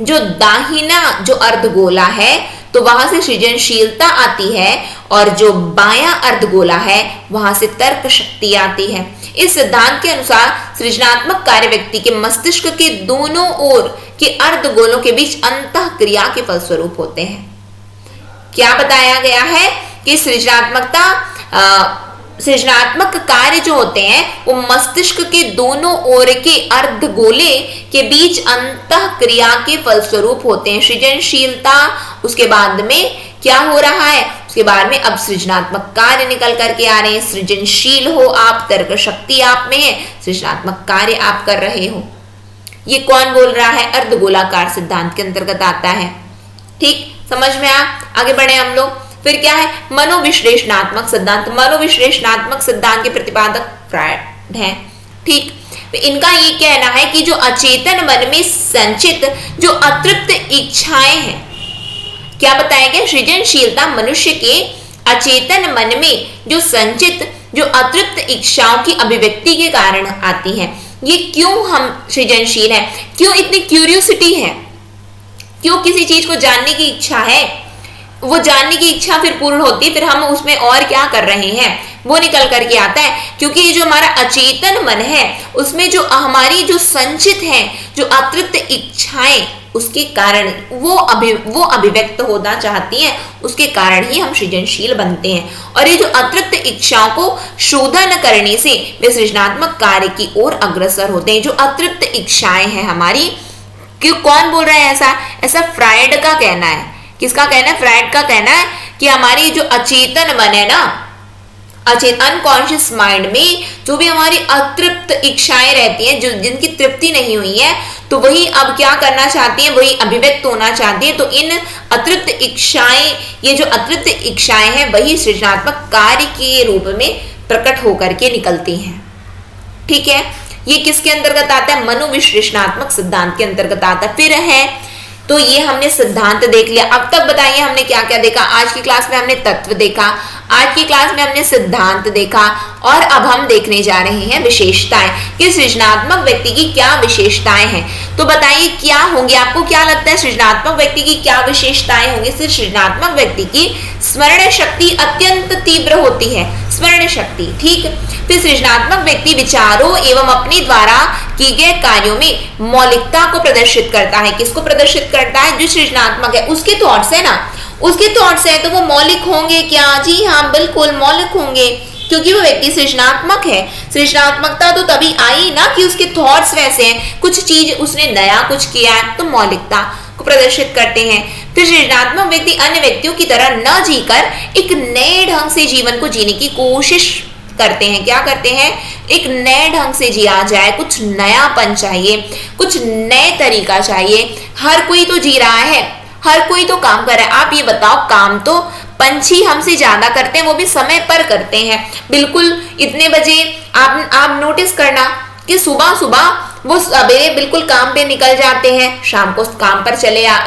जो दाहिना जो अर्धगोला है, तो वहां से सृजनशीलता आती है, और जो बायां अर्धगोला है वहां से तर्क शक्ति आती है। इस सिद्धांत के अनुसार सृजनात्मक कार्य व्यक्ति के मस्तिष्क के दोनों ओर के अर्धगोलों के बीच अंतःक्रिया के फलस्वरूप होते हैं। क्या बताया गया है कि सृजनात्मकता सृजनात्मक कार्य जो होते हैं वो मस्तिष्क के दोनों ओर के अर्धगोले के बीच अंतः क्रिया के फलस्वरूप होते हैं। सृजनशीलता, उसके बाद में क्या हो रहा है, उसके बाद में अब सृजनात्मक कार्य निकल करके आ रहे हैं। सृजनशील हो आप, तर्क शक्ति आप में है, सृजनात्मक कार्य आप कर रहे हो। ये कौन बोल रहा है? अर्धगोलाकार सिद्धांत के अंतर्गत आता है। ठीक, समझ में आगे बढ़े हम लोग। फिर क्या है? मनोविश्लेषणात्मक सिद्धांत। मनोविश्लेषणात्मक सिद्धांत के प्रतिपादक फ्रायड हैं। ठीक, इनका ये कहना है कि जो अचेतन मन में संचित जो अतृप्त इच्छाएं हैं, क्या बताया गया? सृजनशीलता मनुष्य के अचेतन मन में जो संचित जो अतृप्त इच्छाओं की अभिव्यक्ति के कारण आती है। ये क्यों हम सृजनशील हैं? क्यों इतनी क्यूरियोसिटी है? क्यों किसी चीज को जानने की इच्छा है? वो जानने की इच्छा फिर पूर्ण होती है, फिर हम उसमें और क्या कर रहे हैं वो निकल करके आता है। क्योंकि ये जो हमारा अचेतन मन है उसमें जो हमारी जो संचित है जो अतृप्त इच्छाएं, उसके कारण वो अभिव्यक्त होना चाहती हैं, उसके कारण ही हम सृजनशील बनते हैं। और ये जो अतृप्त इच्छाओं को शोधन करने से वे सृजनात्मक कार्य की ओर अग्रसर होते हैं। जो अतृप्त इच्छाएं हैं हमारी, क्यों, कौन बोल रहा है ऐसा फ्रायड का कहना है। किसका कहना है? फ्रायड का कहना है कि हमारी जो अचेतन मन है ना, अनकॉन्शियस माइंड में जो भी हमारी अतृप्त इच्छाएं रहती हैं, जो जिनकी तृप्ति नहीं हुई है, तो वही अब क्या करना चाहती हैं, वही अभिव्यक्त होना चाहती है। तो इन अतृप्त इच्छाएं, ये जो अतृप्त इच्छाएं हैं वही सृजनात्मक कार्य के रूप में प्रकट होकर के निकलती हैं। ठीक है, ये किसके अंतर्गत आता है? मनोविश्लेषणात्मक सिद्धांत के अंतर्गत आता है। फिर है, तो ये हमने सिद्धांत देख लिया। अब तक बताइए हमने क्या क्या देखा? आज की क्लास में हमने तत्व देखा, आज की क्लास में हमने सिद्धांत देखा, और अब हम देखने जा रहे हैं विशेषताएं कि सृजनात्मक व्यक्ति की क्या विशेषताएं हैं। तो बताइए क्या होंगी? आपको क्या लगता है सृजनात्मक व्यक्ति की क्या विशेषताएं होंगी? सृजनात्मक व्यक्ति की स्मरण शक्ति अत्यंत तीव्र होती है, स्मरण शक्ति। ठीक, फिर सृजनात्मक व्यक्ति विचारों एवं अपने द्वारा किए गए कार्यों में मौलिकता को प्रदर्शित करता है। किसको प्रदर्शित करता है? जो सृजनात्मक है, उसके थॉट्स है ना, उसके थॉट्स है तो वो मौलिक होंगे क्या? जी हाँ, बिल्कुल मौलिक होंगे, क्योंकि वो व्यक्ति सृजनात्मक है। सृजनात्मकता तो तभी आई ना कि उसके थॉट्स वैसे हैं, कुछ चीज उसने नया कुछ किया है, तो मौलिकता को प्रदर्शित करते हैं। फिर सृजनात्मक व्यक्ति अन्य व्यक्तियों की तरह न जीकर एक नए ढंग से जीवन को जीने की कोशिश करते हैं। क्या करते हैं? एक नए ढंग से जिया जाए, कुछ नयापन चाहिए, कुछ नए तरीका चाहिए। हर कोई तो जी रहा है, हर कोई तो काम कर रहा है। आप ये बताओ, काम तो पंछी हमसे ज्यादा करते हैं, वो भी समय पर करते हैं। बिल्कुल इतने बजे आप नोटिस करना कि सुबह सुबह वो सवेरे बिल्कुल काम पे निकल जाते हैं, शाम को काम पर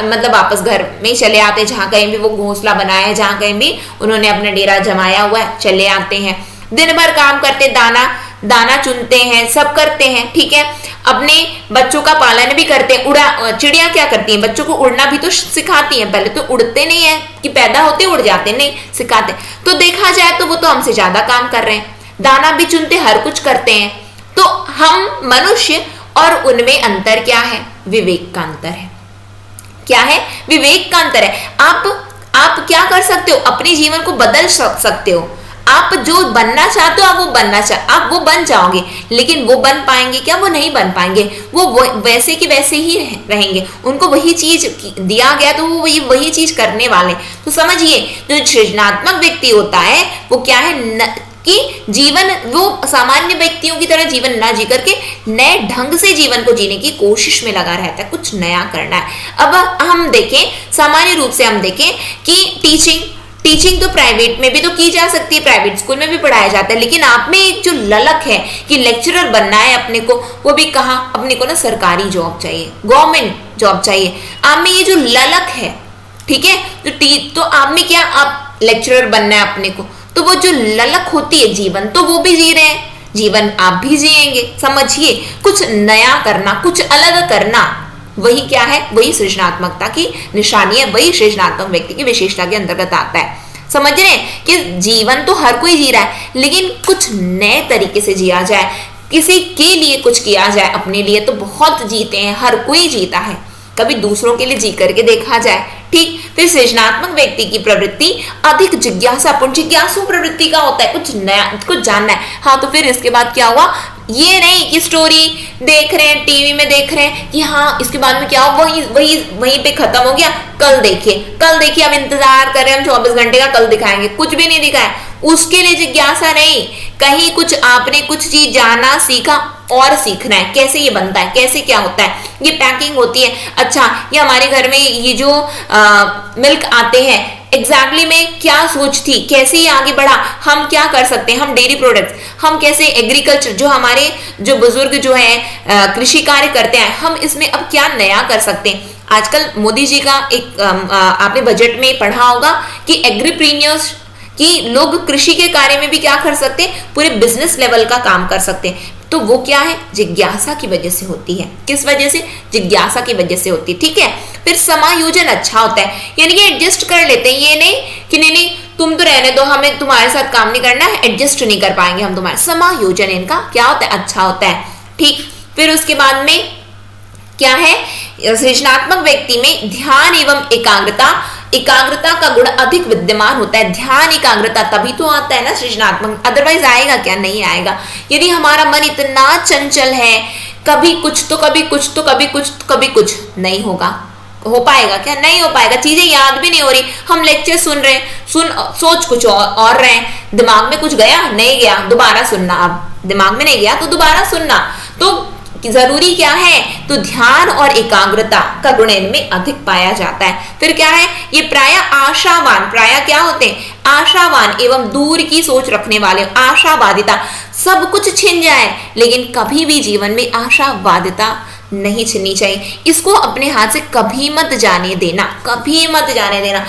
मतलब वापस घर में चले आते हैं। जहाँ कहीं भी वो घोंसला बनाया है, जहाँ कहीं भी उन्होंने अपना डेरा जमाया हुआ है, चले आते हैं। दिन भर काम करते, दाना चुनते हैं, सब करते हैं। ठीक है, अपने बच्चों का पालन भी करते हैं। चिड़िया क्या करती हैं? बच्चों को उड़ना भी तो सिखाती हैं। पहले तो उड़ते नहीं है कि पैदा होते उड़ जाते, नहीं, सिखाते। तो देखा जाए तो वो तो हमसे ज्यादा काम कर रहे हैं, दाना भी चुनते, हर कुछ करते हैं। तो हम मनुष्य और उनमें अंतर क्या है? विवेक का अंतर है। क्या है? विवेक का अंतर है। आप क्या कर सकते हो? अपने जीवन को बदल सकते हो। आप जो बनना चाहते हो आप वो बन जाओगे, लेकिन वो बन पाएंगे क्या? वो नहीं बन पाएंगे। वो वैसे के वैसे ही रहेंगे। उनको वही चीज दिया गया तो वो वही चीज करने वाले। तो समझिए, जो सृजनात्मक व्यक्ति होता है वो क्या है कि जीवन, वो सामान्य व्यक्तियों की तरह जीवन ना जी करके नए ढंग से जीवन को जीने की कोशिश में लगा रहता है, कुछ नया करना है। अब हम देखें, सामान्य रूप से हम देखें कि टीचिंग तो प्राइवेट में भी तो की जा सकती है, प्राइवेट स्कूल में भी पढ़ाया जाता है, लेकिन आप में एक जो ललक है कि लेक्चरर बनना है अपने को, वो भी कहाँ? अपने को ना सरकारी जॉब चाहिए, गवर्नमेंट जॉब चाहिए। आप में ये जो ललक है, ठीक है, तो आप में क्या, आप लेक्चरर बनना है अपने को, तो वो जो ललक होती है जीवन, तो वो भी जी रहे हैं, जीवन आप भी जिएंगे। समझिए, कुछ नया करना, कुछ अलग करना, वही क्या है? वही सृजनात्मकता की निशानी है, वही सृजनात्मक व्यक्ति की विशेषता के अंतर्गत आता है। समझ रहे हैं कि जीवन तो हर कोई जी रहा है, लेकिन कुछ नए तरीके से जिया जाए, किसी के लिए कुछ किया जाए। अपने लिए तो बहुत जीते हैं, हर कोई जीता है, कभी दूसरों के लिए जी करके देखा जाए। ठीक। फिर सृजनात्मक व्यक्ति की प्रवृत्ति अधिक जिज्ञासापूर्ण, जिज्ञासु प्रवृत्ति का होता है, कुछ नया, कुछ जानना है। हाँ, तो फिर इसके बाद क्या हुआ, ये नहीं कि स्टोरी देख रहे हैं, टीवी में देख रहे हैं कि हाँ इसके बाद में क्या हो, वहीं पे खत्म हो गया, कल देखिए, अब इंतजार कर रहे हैं हम 24 घंटे का, कल दिखाएंगे, कुछ भी नहीं दिखाया। उसके लिए जिज्ञासा नहीं, कहीं कुछ आपने कुछ चीज जाना, सीखा और सीखना है, कैसे ये बनता है, कैसे क्या होता है, ये पैकिंग होती है। अच्छा, ये हमारे घर में ये जो मिल्क आते हैं, एग्जैक्टली में क्या सोच थी, कैसे ये आगे बढ़ा, हम क्या कर सकते हैं, हम डेयरी प्रोडक्ट्स, हम कैसे एग्रीकल्चर, जो हमारे जो बुजुर्ग जो है कृषि कार्य करते हैं, हम इसमें अब क्या नया कर सकते हैं। आजकल मोदी जी का एक आपने बजट में पढ़ा होगा कि एग्रीप्रीनियर्स कि लोग कृषि के कार्य में भी क्या कर सकते हैं, पूरे बिजनेस लेवल का काम कर सकते हैं। तो वो क्या है, जिज्ञासा की वजह से होती है। किस वजह से, जिज्ञासा की वजह से होती है, ठीक है। फिर समायोजन अच्छा होता है, यानी कि एडजस्ट कर लेते हैं, ये नहीं कि नहीं तुम तो रहने दो, हमें तुम्हारे साथ काम नहीं करना है, एडजस्ट नहीं कर पाएंगे हम तुम्हारे, समायोजन इनका क्या होता है, अच्छा होता है, ठीक। फिर उसके बाद में क्या है, सृजनात्मक व्यक्ति में ध्यान एवं एकाग्रता का गुण अधिक विद्यमान होता है। ध्यान एकाग्रता तभी तो आता है ना सृजनात्मक, अदरवाइज आएगा क्या, नहीं आएगा। यदि हमारा मन इतना चंचल है, कभी कुछ तो कभी कुछ तो कभी कुछ तो कभी कुछ, नहीं होगा, हो पाएगा क्या, नहीं हो पाएगा। चीजें याद भी नहीं हो रही, हम लेक्चर सुन रहे हैं, सोच कुछ और रहे हैं, दिमाग में कुछ गया, नहीं गया, दोबारा सुनना, अब दिमाग में नहीं गया तो दोबारा सुनना। तो जरूरी क्या है, तो ध्यान और एकाग्रता का गुण इनमें अधिक पाया जाता है। फिर क्या है, ये प्राय आशावान, प्राय क्या होते हैं, आशावान एवं दूर की सोच रखने वाले, आशावादिता, सब कुछ छिन जाए लेकिन कभी भी जीवन में आशावादिता नहीं छिननी चाहिए। इसको अपने हाथ से कभी मत जाने देना, कभी मत जाने देना।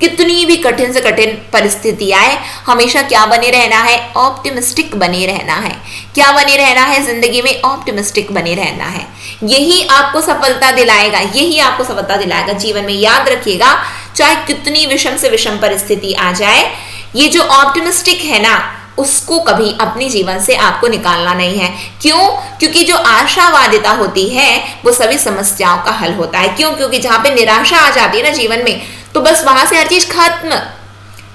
कितनी भी कठिन से कठिन परिस्थिति आए, हमेशा क्या बने रहना है, ऑप्टिमिस्टिक बने रहना है। क्या बने रहना है जिंदगी में, ऑप्टिमिस्टिक बने रहना है। यही आपको सफलता दिलाएगा, यही आपको सफलता दिलाएगा जीवन में। याद रखिएगा, चाहे कितनी विषम से विषम परिस्थिति आ जाए, ये जो ऑप्टिमिस्टिक है ना, उसको कभी अपने जीवन से आपको निकालना नहीं है। क्यों? क्योंकि जो आशावादिता होती है वो सभी समस्याओं का हल होता है। क्यों? क्योंकि जहां पे निराशा आ जाती है ना जीवन में, तो बस वहां से हर चीज खत्म,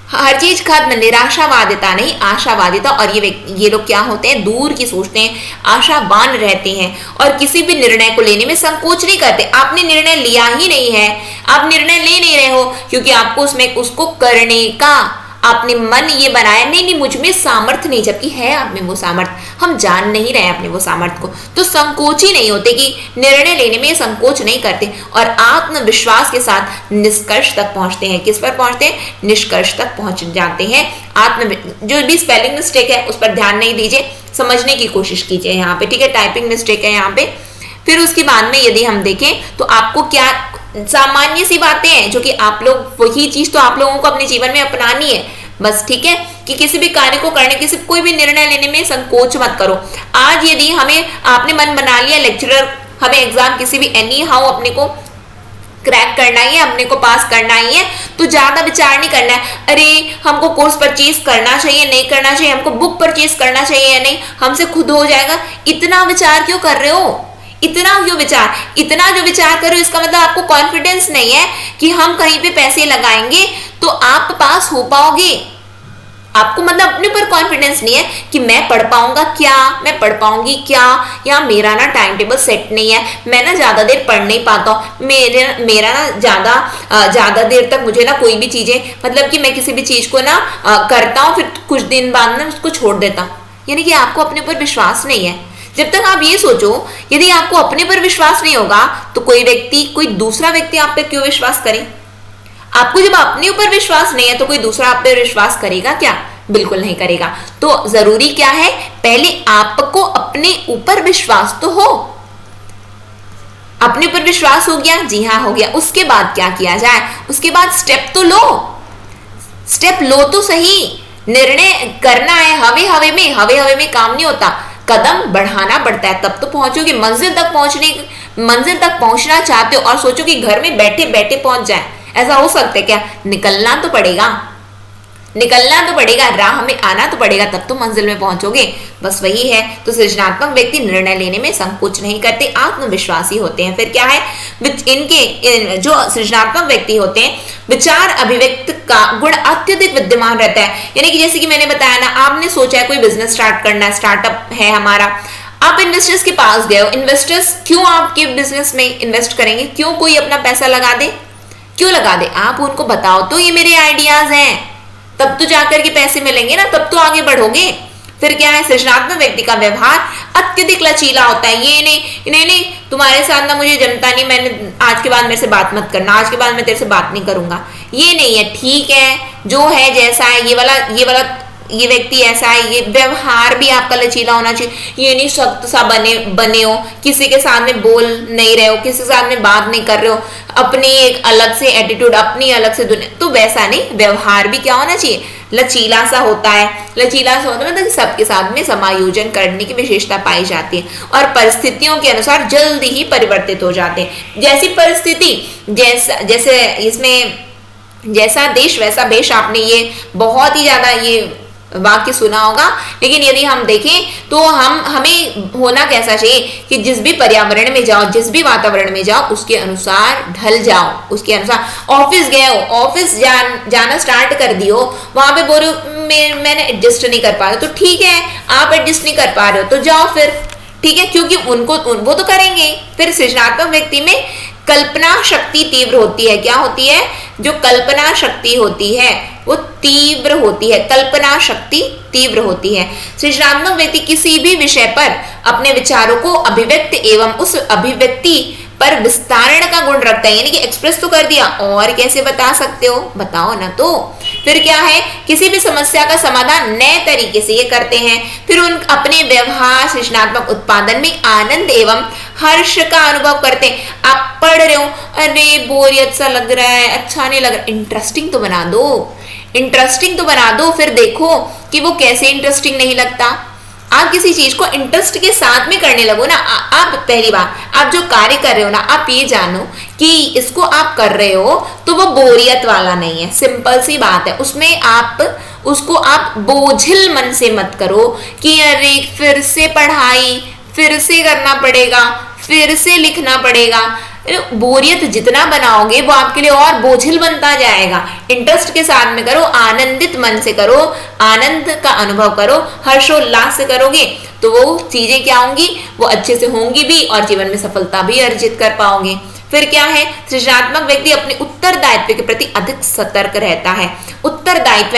हर चीज खत्म। निराशावादिता नहीं, आशावादिता। और ये लोग क्या होते हैं, दूर की सोचते हैं, आशावान रहते हैं और किसी भी निर्णय को लेने में संकोच नहीं करते। आपने निर्णय लिया ही नहीं है, आप निर्णय ले नहीं रहे हो क्योंकि आपको उसमें उसको करने का आपने मन ये बनाया, नहीं मुझ में सामर्थ्य नहीं, जबकि है आप में वो सामर्थ्य, हम जान नहीं रहे अपने वो सामर्थ्य को। तो संकोच ही नहीं होते कि निर्णय लेने में संकोच नहीं करते और आत्मविश्वास के साथ निष्कर्ष तक पहुंचते हैं। किस पर पहुंचते हैं? निष्कर्ष तक पहुंच जाते हैं। जो भी स्पेलिंग मिस्टेक है उस पर ध्यान नहीं दीजिए, समझने की कोशिश कीजिए यहाँ पे, ठीक है। टाइपिंग मिस्टेक है यहाँ पे। फिर उसके बाद में यदि हम देखें तो आपको क्या सामान्य सी बातें हैं जो कि आप लोग, वही चीज तो आप लोगों को अपने जीवन में अपनानी है बस, ठीक है। कि किसी भी कार्य को करने, किसी कोई भी निर्णय लेने में संकोच मत करो। आज यदि हमें, आपने मन बना लिया लेक्चरर, हमें एग्जाम किसी भी एनी हाउ अपने को क्रैक करना ही है, अपने को पास करना ही है, तो ज्यादा विचार नहीं करना है, अरे हमको कोर्स परचेज करना चाहिए नहीं करना चाहिए, हमको बुक परचेज करना चाहिए या नहीं, हमसे खुद हो जाएगा। इतना विचार क्यों कर रहे हो? इतना क्यों विचार? इतना जो विचार कर रहे हो इसका मतलब आपको कॉन्फिडेंस नहीं है कि हम कहीं पे पैसे लगाएंगे तो आप पास हो पाओगे। आपको मतलब अपने पर कॉन्फिडेंस नहीं है कि मैं पढ़ पाऊंगा क्या, मैं पढ़ पाऊंगी क्या, या मेरा ना टाइम टेबल सेट नहीं है, मैं ना ज्यादा देर पढ़ नहीं पाता हूँ, मेरा ना ज्यादा देर तक मुझे ना कोई भी चीजें, मतलब कि मैं किसी भी चीज को ना करता हूँ फिर कुछ दिन बाद में उसको छोड़ देता हूँ। यानी कि आपको अपने ऊपर विश्वास नहीं है। जब तक आप ये सोचो, यदि आपको अपने पर विश्वास नहीं होगा तो कोई व्यक्ति, कोई दूसरा व्यक्ति आप पे क्यों विश्वास करे? आपको जब अपने ऊपर विश्वास नहीं है तो कोई दूसरा आप पे विश्वास करेगा क्या? बिल्कुल नहीं करेगा। तो जरूरी क्या है, पहले आपको अपने ऊपर विश्वास तो हो। अपने ऊपर विश्वास हो गया, जी हाँ हो गया, उसके बाद क्या किया जाए? उसके बाद स्टेप तो लो, स्टेप लो तो सही। निर्णय करना है, हवे हवे में काम नहीं होता, कदम बढ़ाना पड़ता है, तब तो पहुंचोगे मंजिल तक पहुंचना चाहते हो और सोचो कि घर में बैठे बैठे पहुंच जाए, ऐसा हो सकता है क्या? निकलना तो पड़ेगा। निकलना तो पड़ेगा, राह में आना तो पड़ेगा, तब तो मंजिल में पहुंचोगे। बस वही है। तो सृजनात्मक व्यक्ति निर्णय लेने में संकोच नहीं करते, आत्मविश्वासी होते हैं। फिर क्या है, जो सृजनात्मक व्यक्ति होते हैं, विचार अभिव्यक्त का गुण अत्यधिक विद्यमान रहता है। यानी कि जैसे कि मैंने बताया ना, आपने सोचा है कोई बिजनेस स्टार्ट करना है, स्टार्टअप है हमारा, आप इन्वेस्टर्स के पास गए हो। इन्वेस्टर्स क्यों आपके बिजनेस में इन्वेस्ट करेंगे? क्यों कोई अपना पैसा लगा दे? क्यों लगा दे? आप उनको बताओ तो ये मेरे आइडियाज हैं, तब तो जाकर के पैसे मिलेंगे ना, तब तो आगे बढ़ोगे। फिर क्या है, सृजनात्मक व्यक्ति का व्यवहार अत्यधिक लचीला होता है। ये नहीं तुम्हारे साथ ना मुझे जमता नहीं, मैंने आज के बाद मेरे से बात मत करना, आज के बाद मैं तेरे से बात नहीं करूंगा, ये नहीं है। ठीक है, जो है जैसा है, ये व्यक्ति ऐसा है, ये व्यवहार भी आपका लचीला होना चाहिए। ये नहीं सख्त सा बने हो, किसी के सामने बोल नहीं रहे हो, किसी के सामने बात नहीं कर रहे हो, अपनी एक अलग से एटीट्यूड, अपनी अलग से दुनिया, तो वैसा नहीं। व्यवहार भी क्या होना चाहिए, लचीला सा होता है। लचीला सा होता है मतलब सबके साथ में समायोजन करने की विशेषता पाई जाती है और परिस्थितियों के अनुसार जल्दी ही परिवर्तित हो जाते हैं। जैसी परिस्थिति, जैसे इसमें जैसा देश वैसा भेष, आपने ये बहुत ही ज्यादा ये वाक्य सुना होगा। लेकिन यदि हम देखें तो हमें होना कैसा चाहिए कि जिस भी पर्यावरण में जाओ, जिस भी वातावरण में जाओ, उसके अनुसार ढल जाओ, उसके अनुसार। ऑफिस गए हो, ऑफिस जाना स्टार्ट कर दियो, वहां पे बोलो मैंने एडजस्ट नहीं कर पा रहा, तो ठीक है, आप एडजस्ट नहीं कर पा रहे हो तो जाओ फिर, ठीक है, क्योंकि वो तो करेंगे। फिर सृजनात्मक व्यक्ति में कल्पना शक्ति तीव्र होती है। क्या होती है? जो कल्पना शक्ति होती है वो तीव्र होती है, कल्पना शक्ति तीव्र होती है। सृजनात्मक व्यक्ति किसी भी विषय पर अपने विचारों को अभिव्यक्त एवं उस अभिव्यक्ति पर विस्तारण का गुण रखता है। यानी कि एक्सप्रेस तो कर दिया, और कैसे बता सकते हो, बताओ ना। तो फिर क्या है, किसी भी समस्या का समाधान नए तरीके से ये करते हैं। फिर उन अपने व्यवहार सृजनात्मक उत्पादन में आनंद एवं हर्ष का अनुभव करते हैं। आप पढ़ रहे हो, अरे बोरियत सा लग रहा है, अच्छा नहीं लग रहा, इंटरेस्टिंग तो बना दो, इंटरेस्टिंग तो बना दो। फिर देखो कि वो कैसे इंटरेस्टिंग नहीं लगता। आप किसी चीज को इंटरेस्ट के साथ में करने लगो ना। आप पहली बार आप जो कार्य कर रहे हो ना, आप ये जानो कि इसको आप कर रहे हो तो वो बोरियत वाला नहीं है, सिंपल सी बात है। उसमें उसको आप बोझिल मन से मत करो कि अरे फिर से पढ़ाई, फिर से करना पड़ेगा, फिर से लिखना पड़ेगा। बोरियत जितना बनाओगे वो आपके लिए और बोझिल बनता जाएगा। इंटरेस्ट के साथ में करो, आनंदित मन से करो, आनंद का अनुभव करो, हर्षोल्लास से करोगे तो वो चीजें क्या होंगी, वो अच्छे से होंगी भी और जीवन में सफलता भी अर्जित कर पाओगे। फिर क्या है, सृजनात्मक व्यक्ति अपने उत्तरदायित्व के प्रति अधिक सतर्क रहता है। उत्तरदायित्व,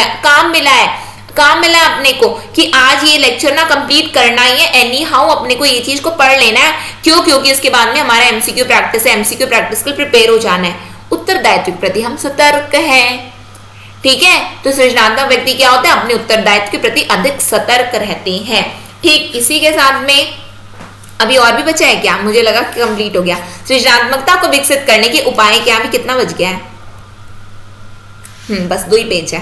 काम मिला अपने को कि आज ये लेक्चर ना कंप्लीट करना ही है, एनी हाउ अपने को ये चीज को पढ़ लेना है। क्यों? क्योंकि इसके बाद में हमारा एमसीक्यू प्रैक्टिस है, एमसीक्यू प्रैक्टिस के लिए प्रिपेयर हो जाना है। उत्तरदायित्व के प्रति हम सतर्क हैं, ठीक है। तो सृजनात्मक व्यक्ति क्या होता है, अपने उत्तरदायित्व के प्रति अधिक सतर्क रहते हैं। ठीक इसी के साथ में अभी और भी बचा है क्या? मुझे लगा कि कंप्लीट हो गया। सृजनात्मकता को विकसित करने के उपाय क्या? अभी कितना बच गया है? बस 2 ही पेज है।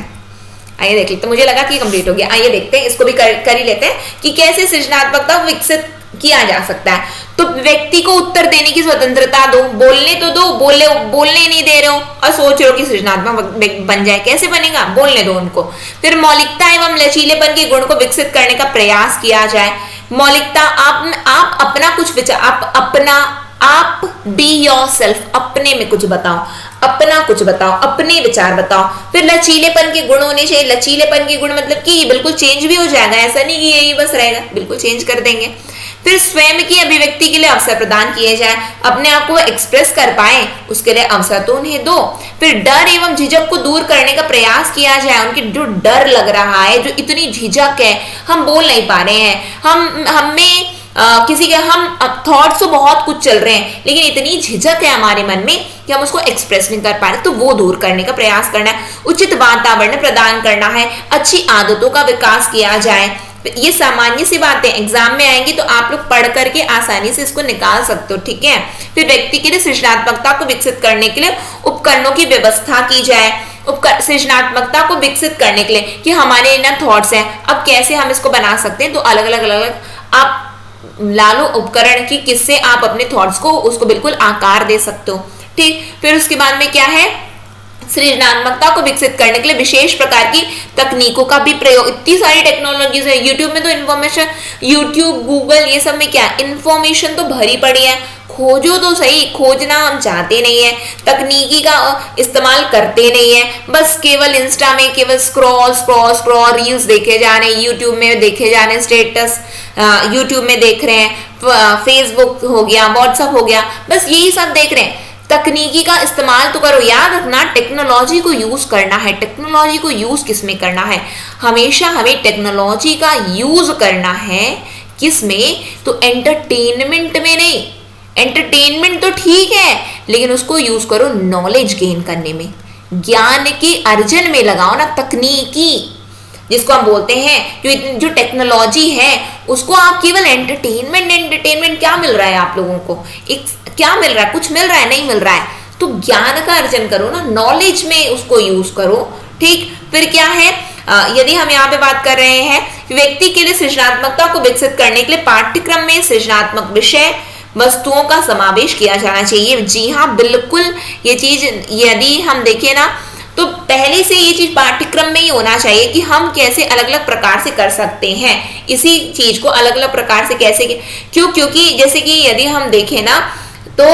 आइए देख लेते, मुझे लगा कि कंप्लीट हो गया। आइए देखते हैं, इसको भी कर ही लेते हैं कि कैसे सृजनात्मकता विकसित किया जा सकता है। तो व्यक्ति को उत्तर देने की स्वतंत्रता दो, बोलने तो दो, बोलने नहीं दे रहे हो और सोच रहे हो कि सृजनात्मक बन जाए, कैसे बनेगा? बोलने दो उनको। फिर मौलिकता एवं लचीलेपन के गुण को विकसित करने का प्रयास किया जाए। मौलिकता, आप अपना कुछ विचार, आप बी योरसेल्फ, अपने में कुछ बताओ, अपना कुछ बताओ, अपने विचार बताओ। फिर लचीलेपन के गुण होने चाहिए। लचीलेपन के गुण मतलब कि बिल्कुल चेंज भी हो जाएगा, ऐसा नहीं कि यही बस रहेगा, बिल्कुल चेंज कर देंगे। फिर स्वयं की अभिव्यक्ति के लिए अवसर प्रदान किए जाए, अपने आप को एक्सप्रेस कर पाए उसके लिए अवसर तो उन्हें दो। फिर डर एवं झिझक को दूर करने का प्रयास किया जाए। उनकी जो डर लग रहा है, जो इतनी झिझक है, हम बोल नहीं पा रहे हैं, हमें किसी के हम थॉट्स तो बहुत कुछ चल रहे हैं लेकिन इतनी झिझक है हमारे मन में कि हम उसको एक्सप्रेस नहीं कर पा रहे, तो वो दूर करने का प्रयास करना है। उचित वातावरण प्रदान करना है, अच्छी आदतों का विकास किया जाए। ये सामान्य सी बातें एग्जाम में आएंगी तो आप लोग पढ़ करके आसानी से इसको निकाल सकते हो, ठीक है। फिर व्यक्ति के लिए सृजनात्मकता को विकसित करने के लिए उपकरणों की व्यवस्था की जाए। सृजनात्मकता को विकसित करने के लिए कि हमारे ना थॉट्स हैं, अब कैसे हम इसको बना सकते हैं, तो अलग अलग आप ला लो उपकरण की, किससे आप अपने थॉट्स को उसको बिल्कुल आकार दे सकते हो, ठीक। फिर उसके बाद में क्या है, सृजनात्मकता को विकसित करने के लिए विशेष प्रकार की तकनीकों का भी प्रयोग। इतनी सारी टेक्नोलॉजीज है यूट्यूब में, तो इन्फॉर्मेशन, यूट्यूब, गूगल, ये सब में क्या इन्फॉर्मेशन तो भरी पड़ी है, खोजो तो सही, खोजना हम चाहते नहीं है, तकनीकी का इस्तेमाल करते नहीं है, बस केवल इंस्टा में केवल स्क्रॉल स्क्रॉल स्क्रॉल रील्स देखे जा रहे हैं, यूट्यूब में देखे जा रहे हैं, स्टेटस यूट्यूब में देख रहे हैं, फेसबुक हो गया, व्हाट्सएप हो गया, बस यही सब देख रहे हैं। तकनीकी का इस्तेमाल तो करो। याद रखना टेक्नोलॉजी को यूज करना है। टेक्नोलॉजी को यूज किस में करना है? हमेशा हमें टेक्नोलॉजी का यूज करना है किस में? तो एंटरटेनमेंट में नहीं। एंटरटेनमेंट तो ठीक है, लेकिन उसको यूज करो नॉलेज गेन करने में, ज्ञान के अर्जन में लगाओ ना। तकनीकी जिसको हम बोलते हैं, जो टेक्नोलॉजी है, उसको आप केवल एंटरटेनमेंट क्या मिल रहा है आप लोगों को? एक क्या मिल रहा है? कुछ मिल रहा है? नहीं मिल रहा है। तो ज्ञान का अर्जन करो ना, नॉलेज में उसको यूज करो। ठीक, फिर क्या है, यदि हम यहाँ पे बात कर रहे हैं व्यक्ति के लिए सृजनात्मकता को विकसित करने के लिए पाठ्यक्रम में सृजनात्मक विषय वस्तुओं का समावेश किया जाना चाहिए। जी हाँ, बिल्कुल। ये चीज यदि हम देखें ना, तो पहले से ये चीज पाठ्यक्रम में ही होना चाहिए कि हम कैसे अलग अलग प्रकार से कर सकते हैं इसी चीज को, अलग अलग प्रकार से कैसे। क्योंकि जैसे कि यदि हम देखें ना, तो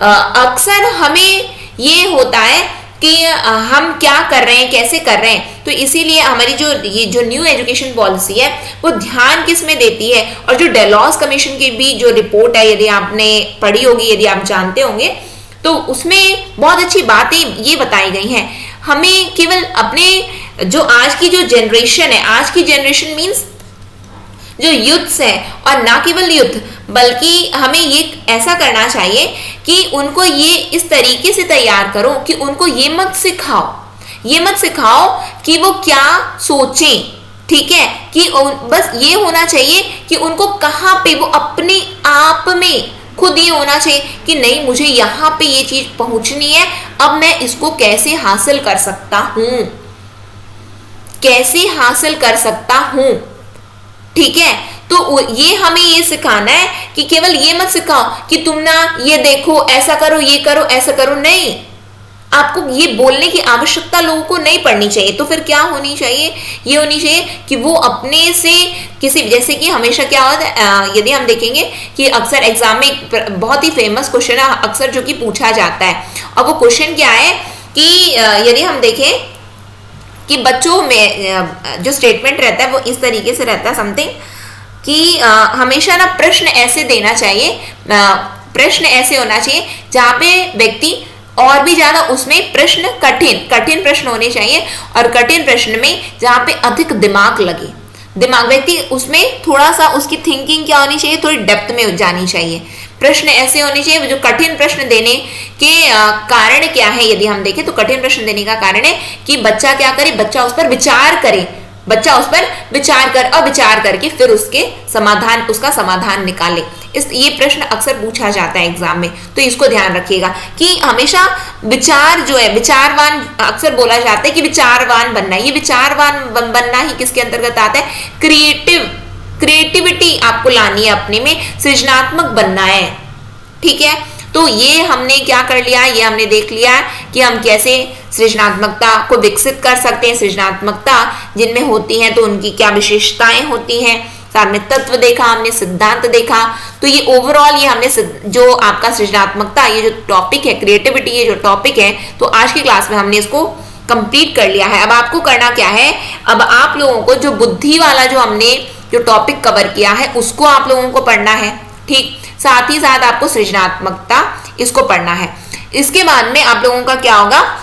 अक्सर हमें ये होता है कि हम क्या कर रहे हैं, कैसे कर रहे हैं। तो इसीलिए हमारी ये जो न्यू एजुकेशन पॉलिसी है, वो ध्यान किस में देती है, और जो डेलॉस कमीशन की भी जो रिपोर्ट है, यदि आपने पढ़ी होगी, यदि आप जानते होंगे, तो उसमें बहुत अच्छी बातें ये बताई गई हैं। हमें केवल अपने जो आज की जो जनरेशन है, आज की जनरेशन मीन्स जो यूथ्स है, और ना केवल यूथ, बल्कि हमें ये ऐसा करना चाहिए कि उनको ये इस तरीके से तैयार करो कि उनको ये मत सिखाओ कि वो क्या सोचें। ठीक है, कि बस ये होना चाहिए कि उनको कहाँ पे वो अपने आप में खुद ये होना चाहिए कि नहीं, मुझे यहाँ पे ये चीज पहुंचनी है, अब मैं इसको कैसे हासिल कर सकता हूं, ठीक है। तो ये हमें ये सिखाना है कि केवल ये मत सिखाओ कि तुम ना ये देखो, ऐसा करो, ये करो, ऐसा करो। नहीं, आपको ये बोलने की आवश्यकता लोगों को नहीं पड़नी चाहिए। तो फिर क्या होनी चाहिए? ये होनी चाहिए कि वो अपने से किसी, जैसे कि हमेशा क्या होता है, यदि हम देखेंगे कि अक्सर एग्जाम में एक बहुत ही फेमस क्वेश्चन है अक्सर जो कि पूछा जाता है, और वो क्वेश्चन क्या है कि यदि हम देखें कि बच्चों में जो स्टेटमेंट रहता है वो इस तरीके से रहता है समथिंग कि हमेशा ना प्रश्न ऐसे देना चाहिए, प्रश्न ऐसे होना चाहिए जहाँ पे व्यक्ति और भी ज्यादा उसमें प्रश्न कठिन प्रश्न होने चाहिए, और कठिन प्रश्न में जहाँ पे अधिक दिमाग लगे, व्यक्ति उसमें थोड़ा सा उसकी थिंकिंग क्या होनी चाहिए, थोड़ी डेप्थ में जानी चाहिए। प्रश्न ऐसे होने चाहिए। जो कठिन प्रश्न देने के कारण क्या है, यदि हम देखें तो कठिन प्रश्न देने का कारण है कि बच्चा क्या करे, बच्चा उस पर विचार करे, और विचार करके फिर उसका समाधान निकाले। ये प्रश्न अक्सर पूछा जाता है एग्जाम में, तो इसको ध्यान रखिएगा कि हमेशा विचार जो है, विचारवान अक्सर बोला जाता है कि विचारवान बनना है। ये विचारवान बनना ही किसके अंतर्गत आता है? क्रिएटिविटी आपको लानी है अपने में, सृजनात्मक बनना है। ठीक है, तो ये हमने क्या कर लिया, ये हमने देख लिया कि हम कैसे सृजनात्मकता को विकसित कर सकते हैं। सृजनात्मकता जिनमें होती है तो उनकी क्या विशेषताएं होती हैं, साथ में तत्व देखा हमने, सिद्धांत देखा। तो ये ओवरऑल ये हमने जो आपका सृजनात्मकता, ये जो टॉपिक है क्रिएटिविटी, ये जो टॉपिक है, तो आज की क्लास में हमने इसको कंप्लीट कर लिया है। अब आपको करना क्या है, अब आप लोगों को जो बुद्धि वाला जो हमने जो टॉपिक कवर किया है उसको आप लोगों को पढ़ना है। ठीक, साथ ही साथ आपको सृजनात्मकता इसको पढ़ना है। इसके बाद में आप लोगों का क्या होगा,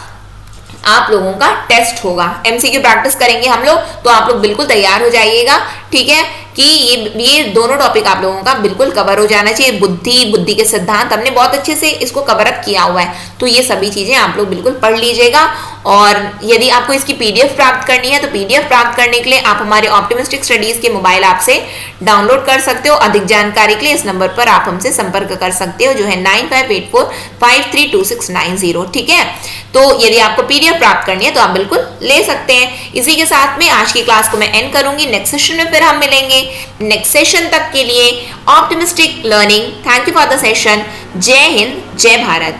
आप लोगों का टेस्ट होगा, एमसीक्यू प्रैक्टिस करेंगे हम लोग, तो आप लोग बिल्कुल तैयार हो जाइएगा। ठीक है, कि ये दोनों टॉपिक आप लोगों का बिल्कुल कवर हो जाना चाहिए। बुद्धि के सिद्धांत हमने बहुत अच्छे से इसको कवर अप किया हुआ है, तो ये सभी चीजें आप लोग बिल्कुल पढ़ लीजिएगा। और यदि आपको इसकी पीडीएफ प्राप्त करनी है तो पीडीएफ प्राप्त करने के लिए आप हमारे ऑप्टिमिस्टिक स्टडीज के मोबाइल ऐप से डाउनलोड कर सकते हो। अधिक जानकारी के लिए इस नंबर पर आप हमसे संपर्क कर सकते हो, जो है 9584532690। ठीक है, तो यदि आपको पीडीएफ प्राप्त करनी है तो आप बिल्कुल ले सकते हैं। इसी के साथ में आज की क्लास को मैं एंड करूंगी। नेक्स्ट सेशन में फिर हम मिलेंगे। नेक्स्ट सेशन तक के लिए optimistic learning, thank you for the session. जय हिंद, जय भारत।